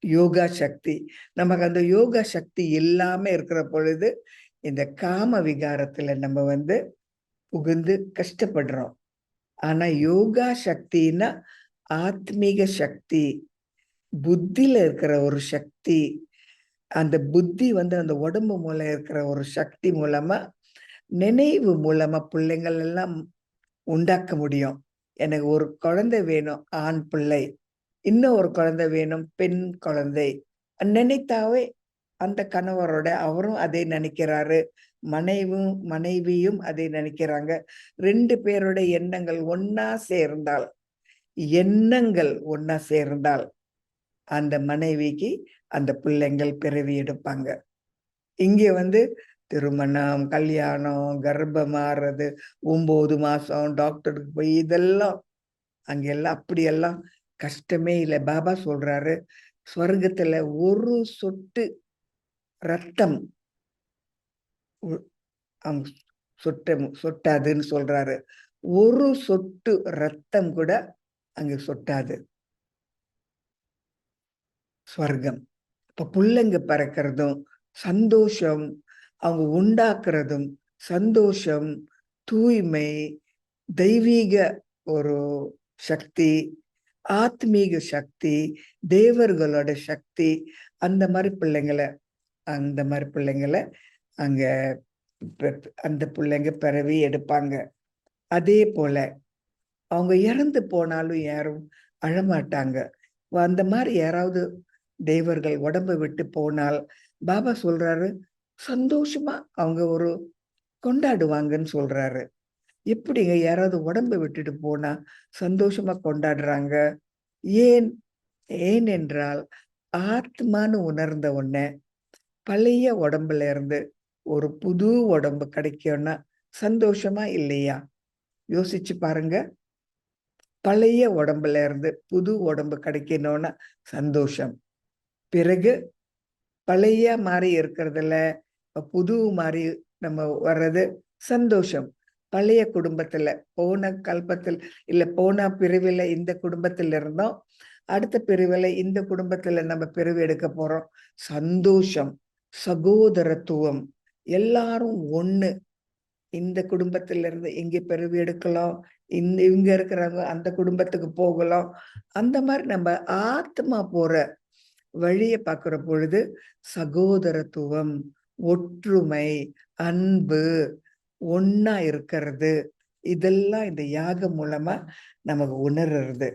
யோகா சக்தி. நமக்கு அந்த யோகா சக்தி இல்லாம இருக்கிற பொழுது இந்த காம விகாரத்துல நம்ம புகுந்து கஷ்டப்படுறோம். ஆனா யோகா சக்தின்னா ஆத்மீக சக்தி, புத்தியில இருக்கிற ஒரு சக்தி. அந்த புத்தி அந்த உடம்பு மூலம் இருக்கிற ஒரு சக்தி மூலமா, நினைவு மூலமா பிள்ளைங்கள் எல்லாம் உண்டாக்க முடியும். எனக்கு ஒரு குழந்தை வேணும், ஆண் பிள்ளை. இன்னும் ஒரு குழந்தை வேணும், பெண் குழந்தை. நினைத்தாவே அந்த கணவரோட அவரும் அதை நினைக்கிறாரு, மனைவியும் அதை நினைக்கிறாங்க. 2 பேரோட எண்ணங்கள் ஒன்னா சேர்ந்தால் அந்த மனைவிக்கு அந்த பிள்ளைங்கள் பிறவி எடுப்பாங்க. இங்க திருமணம், கல்யாணம், கர்ப்பம் ஆறது, 9 மாசம் டாக்டருக்கு போய் இதெல்லாம் அங்கெல்லாம் அப்படியெல்லாம் கஷ்டமே இல்லை. பாபா சொல்றாரு, ஸ்வர்க்கத்துல ஒரு சொட்டு ரத்தம் சொட்டாதுன்னு சொல்றாரு. ஒரு சொட்டு ரத்தம் கூட அங்க சொட்டாது. ஸ்வர்க்கம். இப்ப பிள்ளைங்க பறக்கிறதும் சந்தோஷம், அவங்க உண்டாக்குறதும் சந்தோஷம், தூய்மை, தெய்வீக ஒரு சக்தி, ஆத்மீக சக்தி, தேவர்களோட சக்தி. அந்த மாதிரி பிள்ளைங்களை அங்க அந்த பிள்ளைங்க பிறவி எடுப்பாங்க. அதே போல அவங்க இறந்து போனாலும் யாரும் அழமாட்டாங்க. அந்த மாதிரி யாராவது தேவர்கள் உடம்பு விட்டு போனால் பாபா சொல்றாரு, சந்தோஷமா அவங்க ஒரு கொண்டாடுவாங்கன்னு சொல்றாரு. எப்படிங்க யாராவது உடம்பு விட்டுட்டு போனா சந்தோஷமா கொண்டாடுறாங்க? ஏன் என்றால் ஆத்மான்னு உணர்ந்த உடனே பழைய உடம்புல இருந்து ஒரு புது உடம்பு கிடைக்கும்னா சந்தோஷமா இல்லையா? யோசிச்சு பாருங்க. பழைய உடம்புல இருந்து புது உடம்பு கிடைக்கணும்னா சந்தோஷம். பிறகு பழைய மாதிரி இருக்கிறதுல புது மாதிரி நம்ம வர்றது சந்தோஷம். பழைய குடும்பத்துல போன கல்பத்தில் இல்ல போன பிரிவுல இந்த குடும்பத்துல இருந்தோம், அடுத்த பிரிவுல இந்த குடும்பத்துல நம்ம பிரிவு எடுக்க போறோம். சந்தோஷம், சகோதரத்துவம், எல்லாரும் ஒண்ணு. இந்த குடும்பத்துல இருந்து இங்க பிறவி எடுக்கலாம், இவங்க இருக்கிறவங்க அந்த குடும்பத்துக்கு போகலாம். அந்த மாதிரி நம்ம ஆத்மா போற வழிய பார்க்கிற பொழுது சகோதரத்துவம், ஒற்றுமை, அன்பு, ஒன்னா இருக்கிறது, இதெல்லாம் இந்த யாகம் மூலமா நமக்கு உணர்றது.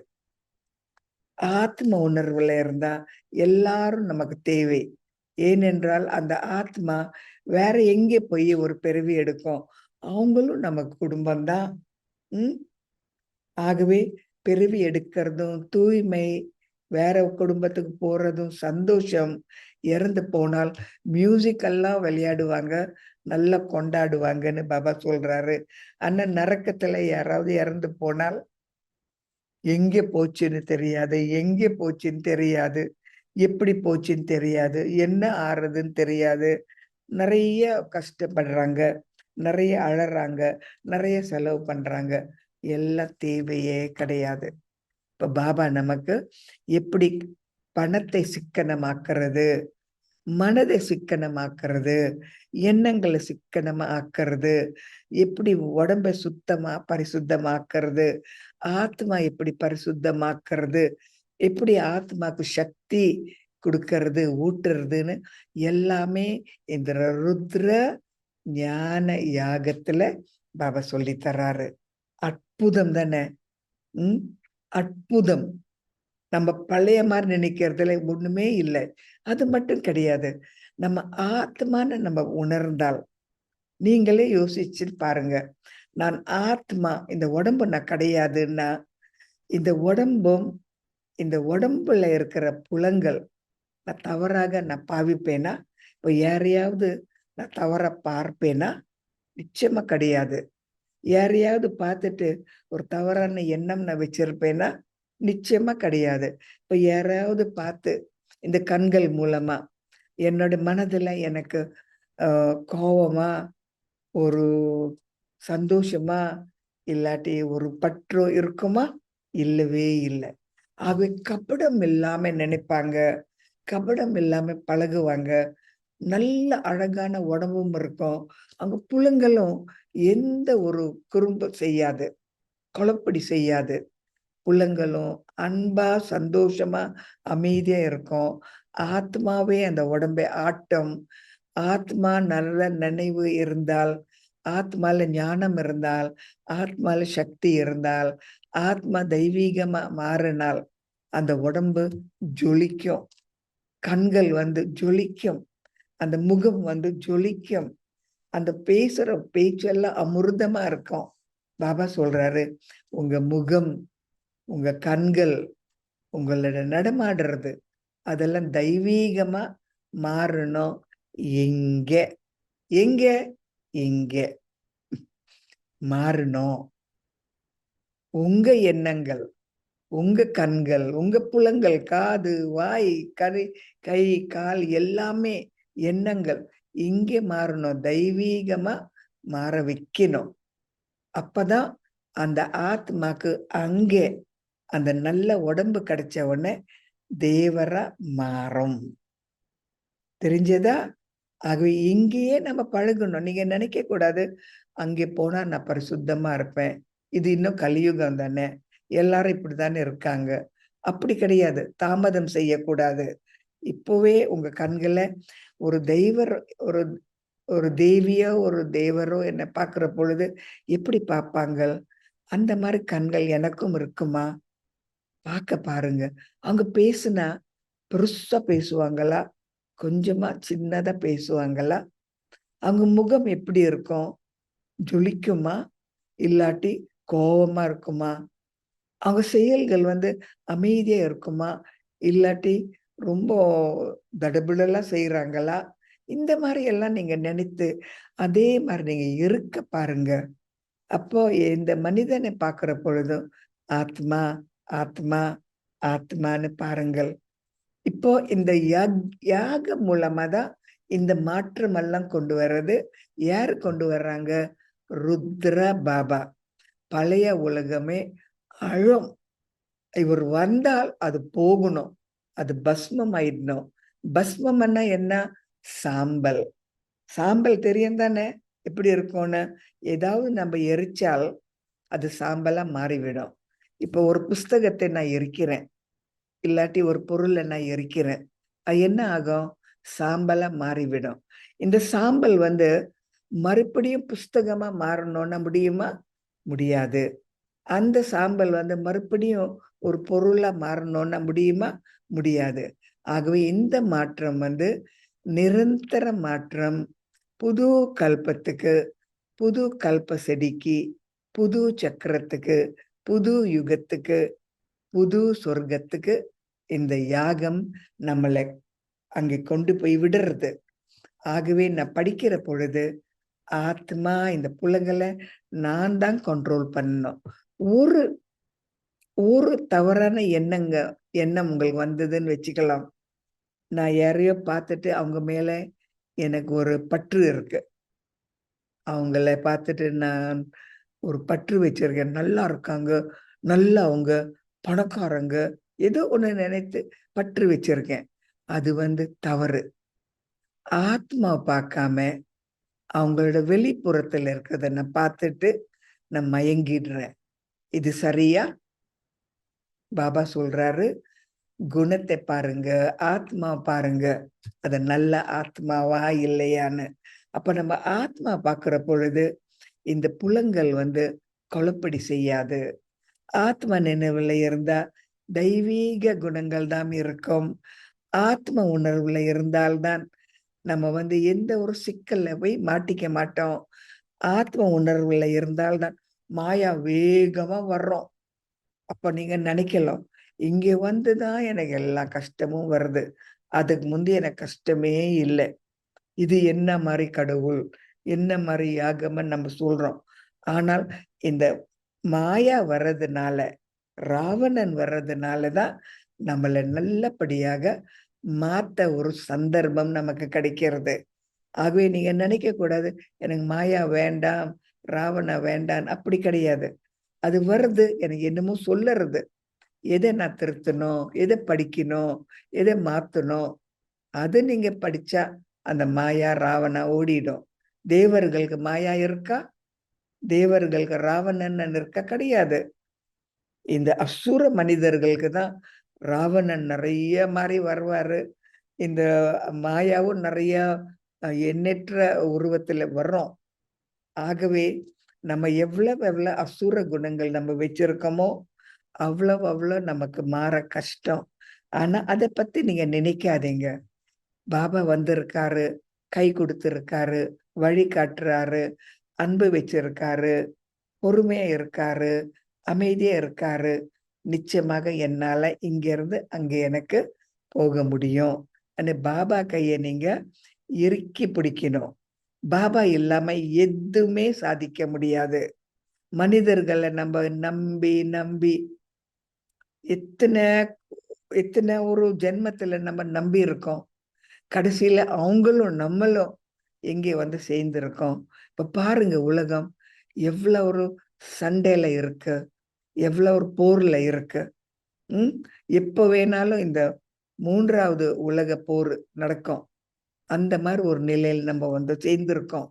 ஆத்ம உணர்வுல இருந்தா எல்லாரும் நமக்கு தேவை. ஏனென்றால் அந்த ஆத்மா வேற எங்கே போய் ஒரு பிறவி எடுக்கும்? அவங்களும் நமக்கு குடும்பம்தான். ஆகவே பிறவி எடுக்கிறதும் தூய்மை, வேற குடும்பத்துக்கு போறதும் சந்தோஷம். இறந்து போனால் மியூசிக் எல்லாம் விளையாடுவாங்க, நல்லா கொண்டாடுவாங்கன்னு பாபா சொல்றாரு. ஆனா நரக்கத்துல யாராவது இறந்து போனால் எங்கே போச்சுன்னு தெரியாது, எங்கே போச்சுன்னு தெரியாது, எப்படி போச்சுன்னு தெரியாது, என்ன ஆறுதுன்னு தெரியாது. நிறைய கஷ்டப்படுறாங்க, நிறைய அழறாங்க, நிறைய செலவு பண்றாங்க. எல்லாம் தேவையே கிடையாது. இப்ப பாபா நமக்கு எப்படி பணத்தை சிக்கனமாக்குறது, மனதை சிக்கனமாக்குறது, எண்ணங்களை சிக்கனமாக்குறது, எப்படி உடம்பை சுத்தமா பரிசுத்தமாக்குறது, ஆத்மா எப்படி பரிசுத்தமாக்குறது, எப்படி ஆத்மாக்கு சக்தி கொடுக்கறது, ஊட்டுறதுன்னு எல்லாமே இந்த ருத்ர ஞான யாகத்துல பாபா சொல்லி தர்றாரு. அற்புதம் தானே. அற்புதம். நம்ம பழைய மாதிரி நினைக்கிறதுல ஒண்ணுமே இல்லை. அது மட்டும் கிடையாது. நம்ம ஆத்மான்னு நம்ம உணர்ந்தால், நீங்களே யோசிச்சு பாருங்க. நான் ஆத்மா, இந்த உடம்பு நான் கிடையாதுன்னா, இந்த உடம்பும் இந்த உடம்புல இருக்கிற புலங்கள் நான் தவறாக நான் பாவிப்பேனா? இப்ப யாரையாவது நான் தவறா பார்ப்பேனா? நிச்சயமா கிடையாது. யாரையாவது பார்த்துட்டு ஒரு தவறான எண்ணம் நான் வச்சிருப்பேனா? நிச்சயமா கிடையாது. இப்ப யாராவது பார்த்து இந்த கண்கள் மூலமா என்னோட மனதுல எனக்கு கோவமா, ஒரு சந்தோஷமா, இல்லாட்டி ஒரு பற்றோ இருக்குமா? இல்லவே இல்லை. ஆகவே கபடம் இல்லாம நினைப்பாங்க, கபடம் இல்லாம பழகுவாங்க. நல்ல அழகான உடம்பும் இருக்கும். அங்க புலங்களும் எந்த ஒரு குறும்பு செய்யாது, குழப்படி செய்யாது. புலங்களும் அன்பா, சந்தோஷமா, அமைதியா இருக்கும். ஆத்மாவே அந்த உடம்பை ஆட்டம். ஆத்மா நல்ல நினைவு இருந்தால், ஆத்மால ஞானம் இருந்தால், ஆத்மால சக்தி இருந்தால், ஆத்மா தெய்வீகமா மாறினால் அந்த உடம்பு ஜொலிக்கும். கண்கள் ஜொலிக்கும். அந்த முகம் ஜொலிக்கும். அந்த பேசுற பேச்செல்லாம் அமிர்தமா இருக்கும். பாபா சொல்றாரு, உங்க முகம், உங்க கண்கள், உங்களோட நடமாடுறது அதெல்லாம் தெய்வீகமா மாறணும். எங்க எங்க எங்க மாறணும்? உங்க எண்ணங்கள், உங்க கண்கள், உங்க புலங்கள், காது, வாய், கை, கால் எல்லாமே எண்ணங்கள் இங்கே மாறணும். தெய்வீகமா மாற வைக்கணும். அப்பதான் அந்த ஆத்மாக்கு அங்கே அந்த நல்ல உடம்பு கிடைச்ச உடனே தேவரா மாறும். தெரிஞ்சதா? ஆகவே இங்கேயே நம்ம பழகணும். நீங்க நினைக்க கூடாது, அங்கே போனா நான் பரிசுத்தமா இருப்பேன், இது இன்னும் கலியுகம் தானே, எல்லாரும் இப்படித்தானே இருக்காங்க. அப்படி கிடையாது. தாமதம் செய்யக்கூடாது. இப்பவே உங்க கண்களை ஒரு தெய்வர், ஒரு ஒரு தேவியோ ஒரு தேவரோ என்னை பார்க்கிற பொழுது எப்படி பார்ப்பாங்க? அந்த மாதிரி கண்கள் எனக்கும் இருக்குமா? பார்க்க பாருங்க. அவங்க பேசுனா பெருசா பேசுவாங்களா? கொஞ்சமா சின்னதா பேசுவாங்களா? அவங்க முகம் எப்படி இருக்கும்? ஜொலிக்குமா? இல்லாட்டி கோவமா இருக்குமா? அவங்க செயல்கள் அமைதியா இருக்குமா? இல்லாட்டி ரொம்ப தடபுடலா செய்றாங்களா? இந்த மாதிரி எல்லாம் நீங்க நினைத்து, அதே மாதிரி நீங்க இருக்க பாருங்க. அப்போ இந்த மனிதனை பார்க்கிற பொழுதும் ஆத்மா, ஆத்மா, ஆத்மான்னு பாருங்கள். இப்போ இந்த யாகம் மூலமா தான் இந்த மாற்றம் எல்லாம் கொண்டு வர்றது. யாரு கொண்டு வர்றாங்க? ருத்ர பாபா. பழைய உலகமே அழும். இவர் வந்தால் அது போகணும், அது பஸ்மம் ஆயிடணும். பஸ்மம்னா என்ன? சாம்பல். சாம்பல் தெரியும் தானே எப்படி இருக்கும்னு? ஏதாவது நம்ம எரிச்சால் அது சாம்பலா மாறிவிடும். இப்போ ஒரு புஸ்தகத்தை நான் எரிக்கிறேன், இல்லாட்டி ஒரு பொருளை நான் எரிக்கிறேன், அது என்ன ஆகும்? சாம்பலா மாறிவிடும். இந்த சாம்பல் மறுபடியும் புஸ்தகமா மாறணும்னா முடியுமா? முடியாது. அந்த சாம்பல் மறுபடியும் ஒரு பொருளா மாறணும்னா முடியுமா? முடியாது. ஆகவே இந்த மாற்றம் நிரந்தர மாற்றம். புது கல்பத்துக்கு, புது கல்ப செடிக்கு, புது சக்கரத்துக்கு, புது யுகத்துக்கு, புது சொர்க்கத்துக்கு இந்த யாகம் நம்மளை அங்கே கொண்டு போய் விடுறது. ஆகவே நான் படிக்கிற பொழுது ஆத்மா இந்த புலங்களை நான் தான் கண்ட்ரோல் பண்ணணும். ஒரு ஒரு தவறான எண்ணம் உங்களுக்கு வந்ததுன்னு வச்சுக்கலாம். நான் யாரையோ பார்த்துட்டு அவங்க மேல எனக்கு ஒரு பற்று இருக்கு. அவங்கள பார்த்துட்டு நான் ஒரு பற்று வச்சிருக்கேன். நல்லா இருக்காங்க, நல்லா அவங்க பணக்காரங்க, ஏதோ ஒண்ணு நினைத்து பற்று வச்சிருக்கேன். அது தவறு. ஆத்மாவ பார்க்காம அவங்களோட வெளிப்புறத்துல இருக்கிறத நான் பார்த்துட்டு நான் மயங்கிடுறேன். இது சரியா? பாபா சொல்றாரு, குணத்தை பாருங்க, ஆத்மா பாருங்க. அது நல்ல ஆத்மாவா இல்லையான்னு. அப்ப நம்ம ஆத்மா பார்க்கிற பொழுது இந்த புலங்கள் குழப்படி செய்யாது. ஆத்ம நினைவுல இருந்தா தெய்வீக குணங்கள் தான் இருக்கும். ஆத்ம உணர்வுல இருந்தால்தான் நம்ம எந்த ஒரு சிக்கல்ல போய் மாட்டிக்க மாட்டோம். ஆத்ம உணர்வுல இருந்தால்தான் மாயா வேகமா வர்றோம். அப்ப நீங்க நினைக்கலாம், இங்க வந்துதான் எனக்கு எல்லா கஷ்டமும் வருது. அதுக்கு முந்தைய எனக்கு கஷ்டமே இல்லை. இது என்ன மாதிரி கடவுள், என்ன மாதிரி யாகம்னு நம்ம சொல்றோம். ஆனால் இந்த மாயா வர்றதுனால, ராவணன் வர்றதுனாலதான் நம்மளை நல்லபடியாக மாத்த ஒரு சந்தர்ப்பம் நமக்கு கிடைக்கிறது. ஆகவே நீங்க நினைக்க கூடாது, எனக்கு மாயா வேண்டாம், ராவண வேண்டாம், அப்படி கிடையாது. அது வருது, எனக்கு என்னமோ சொல்லறது. எதை நான் திருத்தணும், எதை படிக்கணும், எதை மாத்தணும், அது நீங்க படிச்சா அந்த மாயா ராவணா ஓடிடும். தேவர்களுக்கு மாயா இருக்கா? தேவர்களுக்கு ராவணன் இருக்கா? கிடையாது. இந்த அசுர மனிதர்களுக்கு தான் ராவணன் நிறைய மாதிரி வருவாரு. இந்த மாயாவும் நிறைய எண்ணற்ற உருவத்துல வர்றோம். ஆகவே நம்ம எவ்வளவு அசுர குணங்கள் நம்ம வச்சிருக்கோமோ அவ்வளவு நமக்கு மாற கஷ்டம். ஆனா அதை பத்தி நீங்க நினைக்காதீங்க. பாபா வந்திருக்காரு, கை கொடுத்திருக்காரு, வழி காட்டுறாரு, அன்பு வச்சிருக்காரு, பொறுமையா இருக்காரு, அமைதியா இருக்காரு. நிச்சயமாக என்னால இங்க இருந்து அங்க எனக்கு போக முடியும். பாபா கைய நீங்க இறுக்கி பிடிக்கணும். பாபா இல்லாம எதுவுமே சாதிக்க முடியாது. மனிதர்களை நம்ம நம்பி நம்பி எத்தனை எத்தனை ஒரு ஜென்மத்துல நம்ம நம்பி இருக்கோம். கடைசியில அவங்களும் நம்மளும் எங்கே சேர்ந்திருக்கோம். இப்ப பாருங்க, உலகம் எவ்வளவு ஒரு சண்டையில இருக்கு, எவ்வளவு ஒரு போர்ல இருக்கு. எப்ப வேணாலும் இந்த 3வது உலக போர் நடக்கும். அந்த மாதிரி ஒரு நிலையில் நம்ம சேர்ந்திருக்கோம்.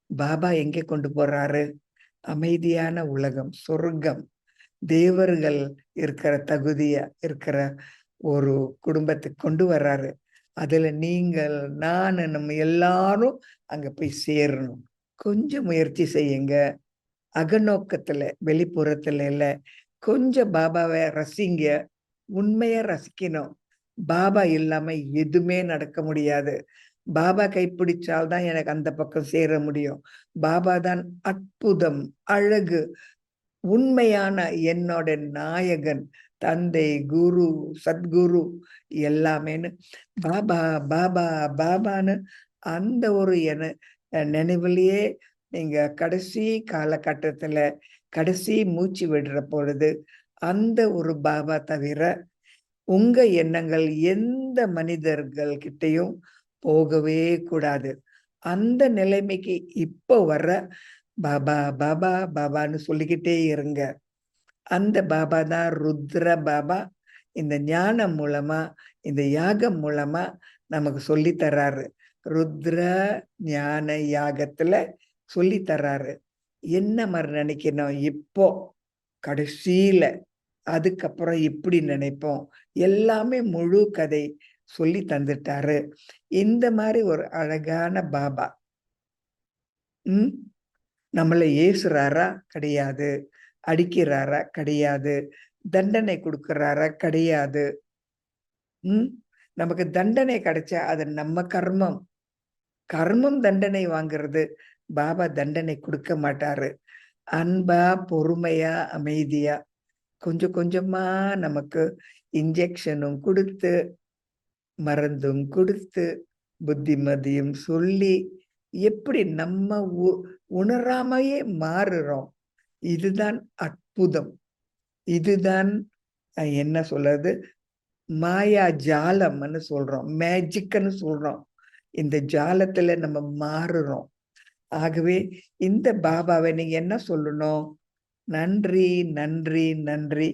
பாபா எங்கே கொண்டு போறாரு? அமைதியான உலகம், சொர்க்கம், தேவர்கள் இருக்கிற தகுதியா இருக்கிற ஒரு குடும்பத்துக்கு கொண்டு வர்றாரு. அதுல நீங்கள், நான், நம்ம எல்லாரும் அங்க போய் சேரணும். கொஞ்சம் முயற்சி செய்யுங்க. அகநோக்கத்துல, வெளிப்புறத்துல இல்ல, கொஞ்சம் பாபாவை ரசிங்க. உண்மையா ரசிக்கணும். பாபா இல்லாம எதுவுமே நடக்க முடியாது. பாபா கைப்பிடிச்சால்தான் எனக்கு அந்த பக்கம் சேர முடியும். பாபா தான் அற்புதம், அழகு, உண்மையான என்னோட நாயகன், தந்தை, குரு, சத்குரு எல்லாமேன்னு பாபா பாபா பாபான்னு அந்த ஒரு நினைவிலேயே நீங்க கடைசி காலகட்டத்துல கடைசி மூச்சு விடுற பொழுது அந்த ஒரு பாபா தவிர உங்க எண்ணங்கள் எந்த மனிதர்கள் கிட்டையும் போகவே கூடாது. அந்த நிலைமைக்கு இப்போ வர்ற பாபா பாபா பாபான்னு சொல்லிக்கிட்டே இருங்க. அந்த பாபா தான் ருத்ர பாபா. இந்த ஞானம் மூலமா, இந்த யாகம் மூலமா நமக்கு சொல்லி தர்றாரு. ருத்ர ஞான யாகத்துல சொல்லி தர்றாரு. என்ன மாதிரி நினைக்கணும் இப்போ, கடைசியில, அதுக்கப்புறம் இப்படி நினைப்போம். எல்லாமே முழு கதை சொல்லி தந்துட்டாரு. இந்த மாதிரி ஒரு அழகான பாபா நம்மளை ஏசுறாரா? கிடையாது. அடிக்கிறாரா? கிடையாது. தண்டனை கொடுக்கிறாரா? கிடையாது. நமக்கு தண்டனை கிடைச்சா அது நம்ம கர்மம். கர்மம் தண்டனை வாங்குறது. பாபா தண்டனை கொடுக்க மாட்டாரு. அன்பா, பொறுமையா, அமைதியா கொஞ்சம் கொஞ்சமா நமக்கு இன்ஜெக்ஷனும் கொடுத்து, மருந்தும் கொடுத்து, புத்திமதியும் சொல்லி எப்படி நம்ம உணராமையே மாறுறோம். இதுதான் அற்புதம். இதுதான் என்ன சொல்றது, மாயா ஜாலம்னு சொல்றோம், மேஜிக்னு சொல்றோம். இந்த ஜாலத்துல நம்ம மாறுறோம். ஆகவே இந்த பாபாவை நீங்க என்ன சொல்லணும்? நன்றி, நன்றி, நன்றி.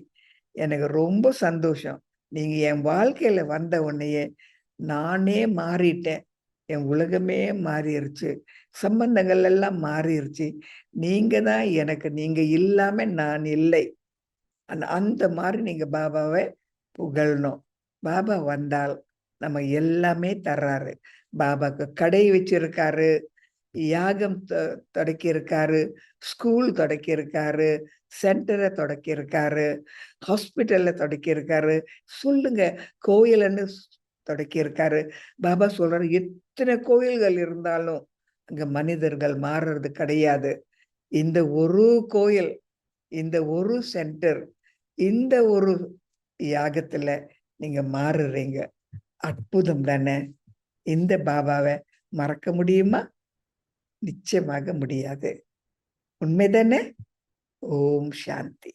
எனக்கு ரொம்ப சந்தோஷம். நீங்க என் வாழ்க்கையில வந்த உடனேயே நானே மாறிட்டேன். என் உலகமே மாறிருச்சு. சம்பந்தங்கள் எல்லாம் மாறிருச்சு. நீங்க தான் எனக்கு, நீங்க இல்லாம நான் இல்லை. அந்த மாரி நீங்க பாபாவ புகழணும். பாபா வந்தால் நம்ம எல்லாமே தர்றாரு. பாபாக்கு கடை வச்சிருக்காரு, யாகம் தொடக்கியிருக்காரு, ஸ்கூல் தொடக்கியிருக்காரு, சென்டரை தொடக்கியிருக்காரு, ஹாஸ்பிட்டல்ல தொடக்கியிருக்காரு. சொல்லுங்க, கோயிலன்னு தொடக்கியிருக்காரு. பாபா சொல்றாரு, எத்தனை கோயில்கள் இருந்தாலும் அங்க மனிதர்கள் மாறுறது கிடையாது. இந்த ஒரு கோயில், இந்த ஒரு சென்டர், இந்த ஒரு யாகத்துல நீங்க மாறுறீங்க. அற்புதம் தானே! இந்த பாபாவ மறக்க முடியுமா? நிச்சயமாக முடியாது. உண்மைதானே? ஓம் சாந்தி.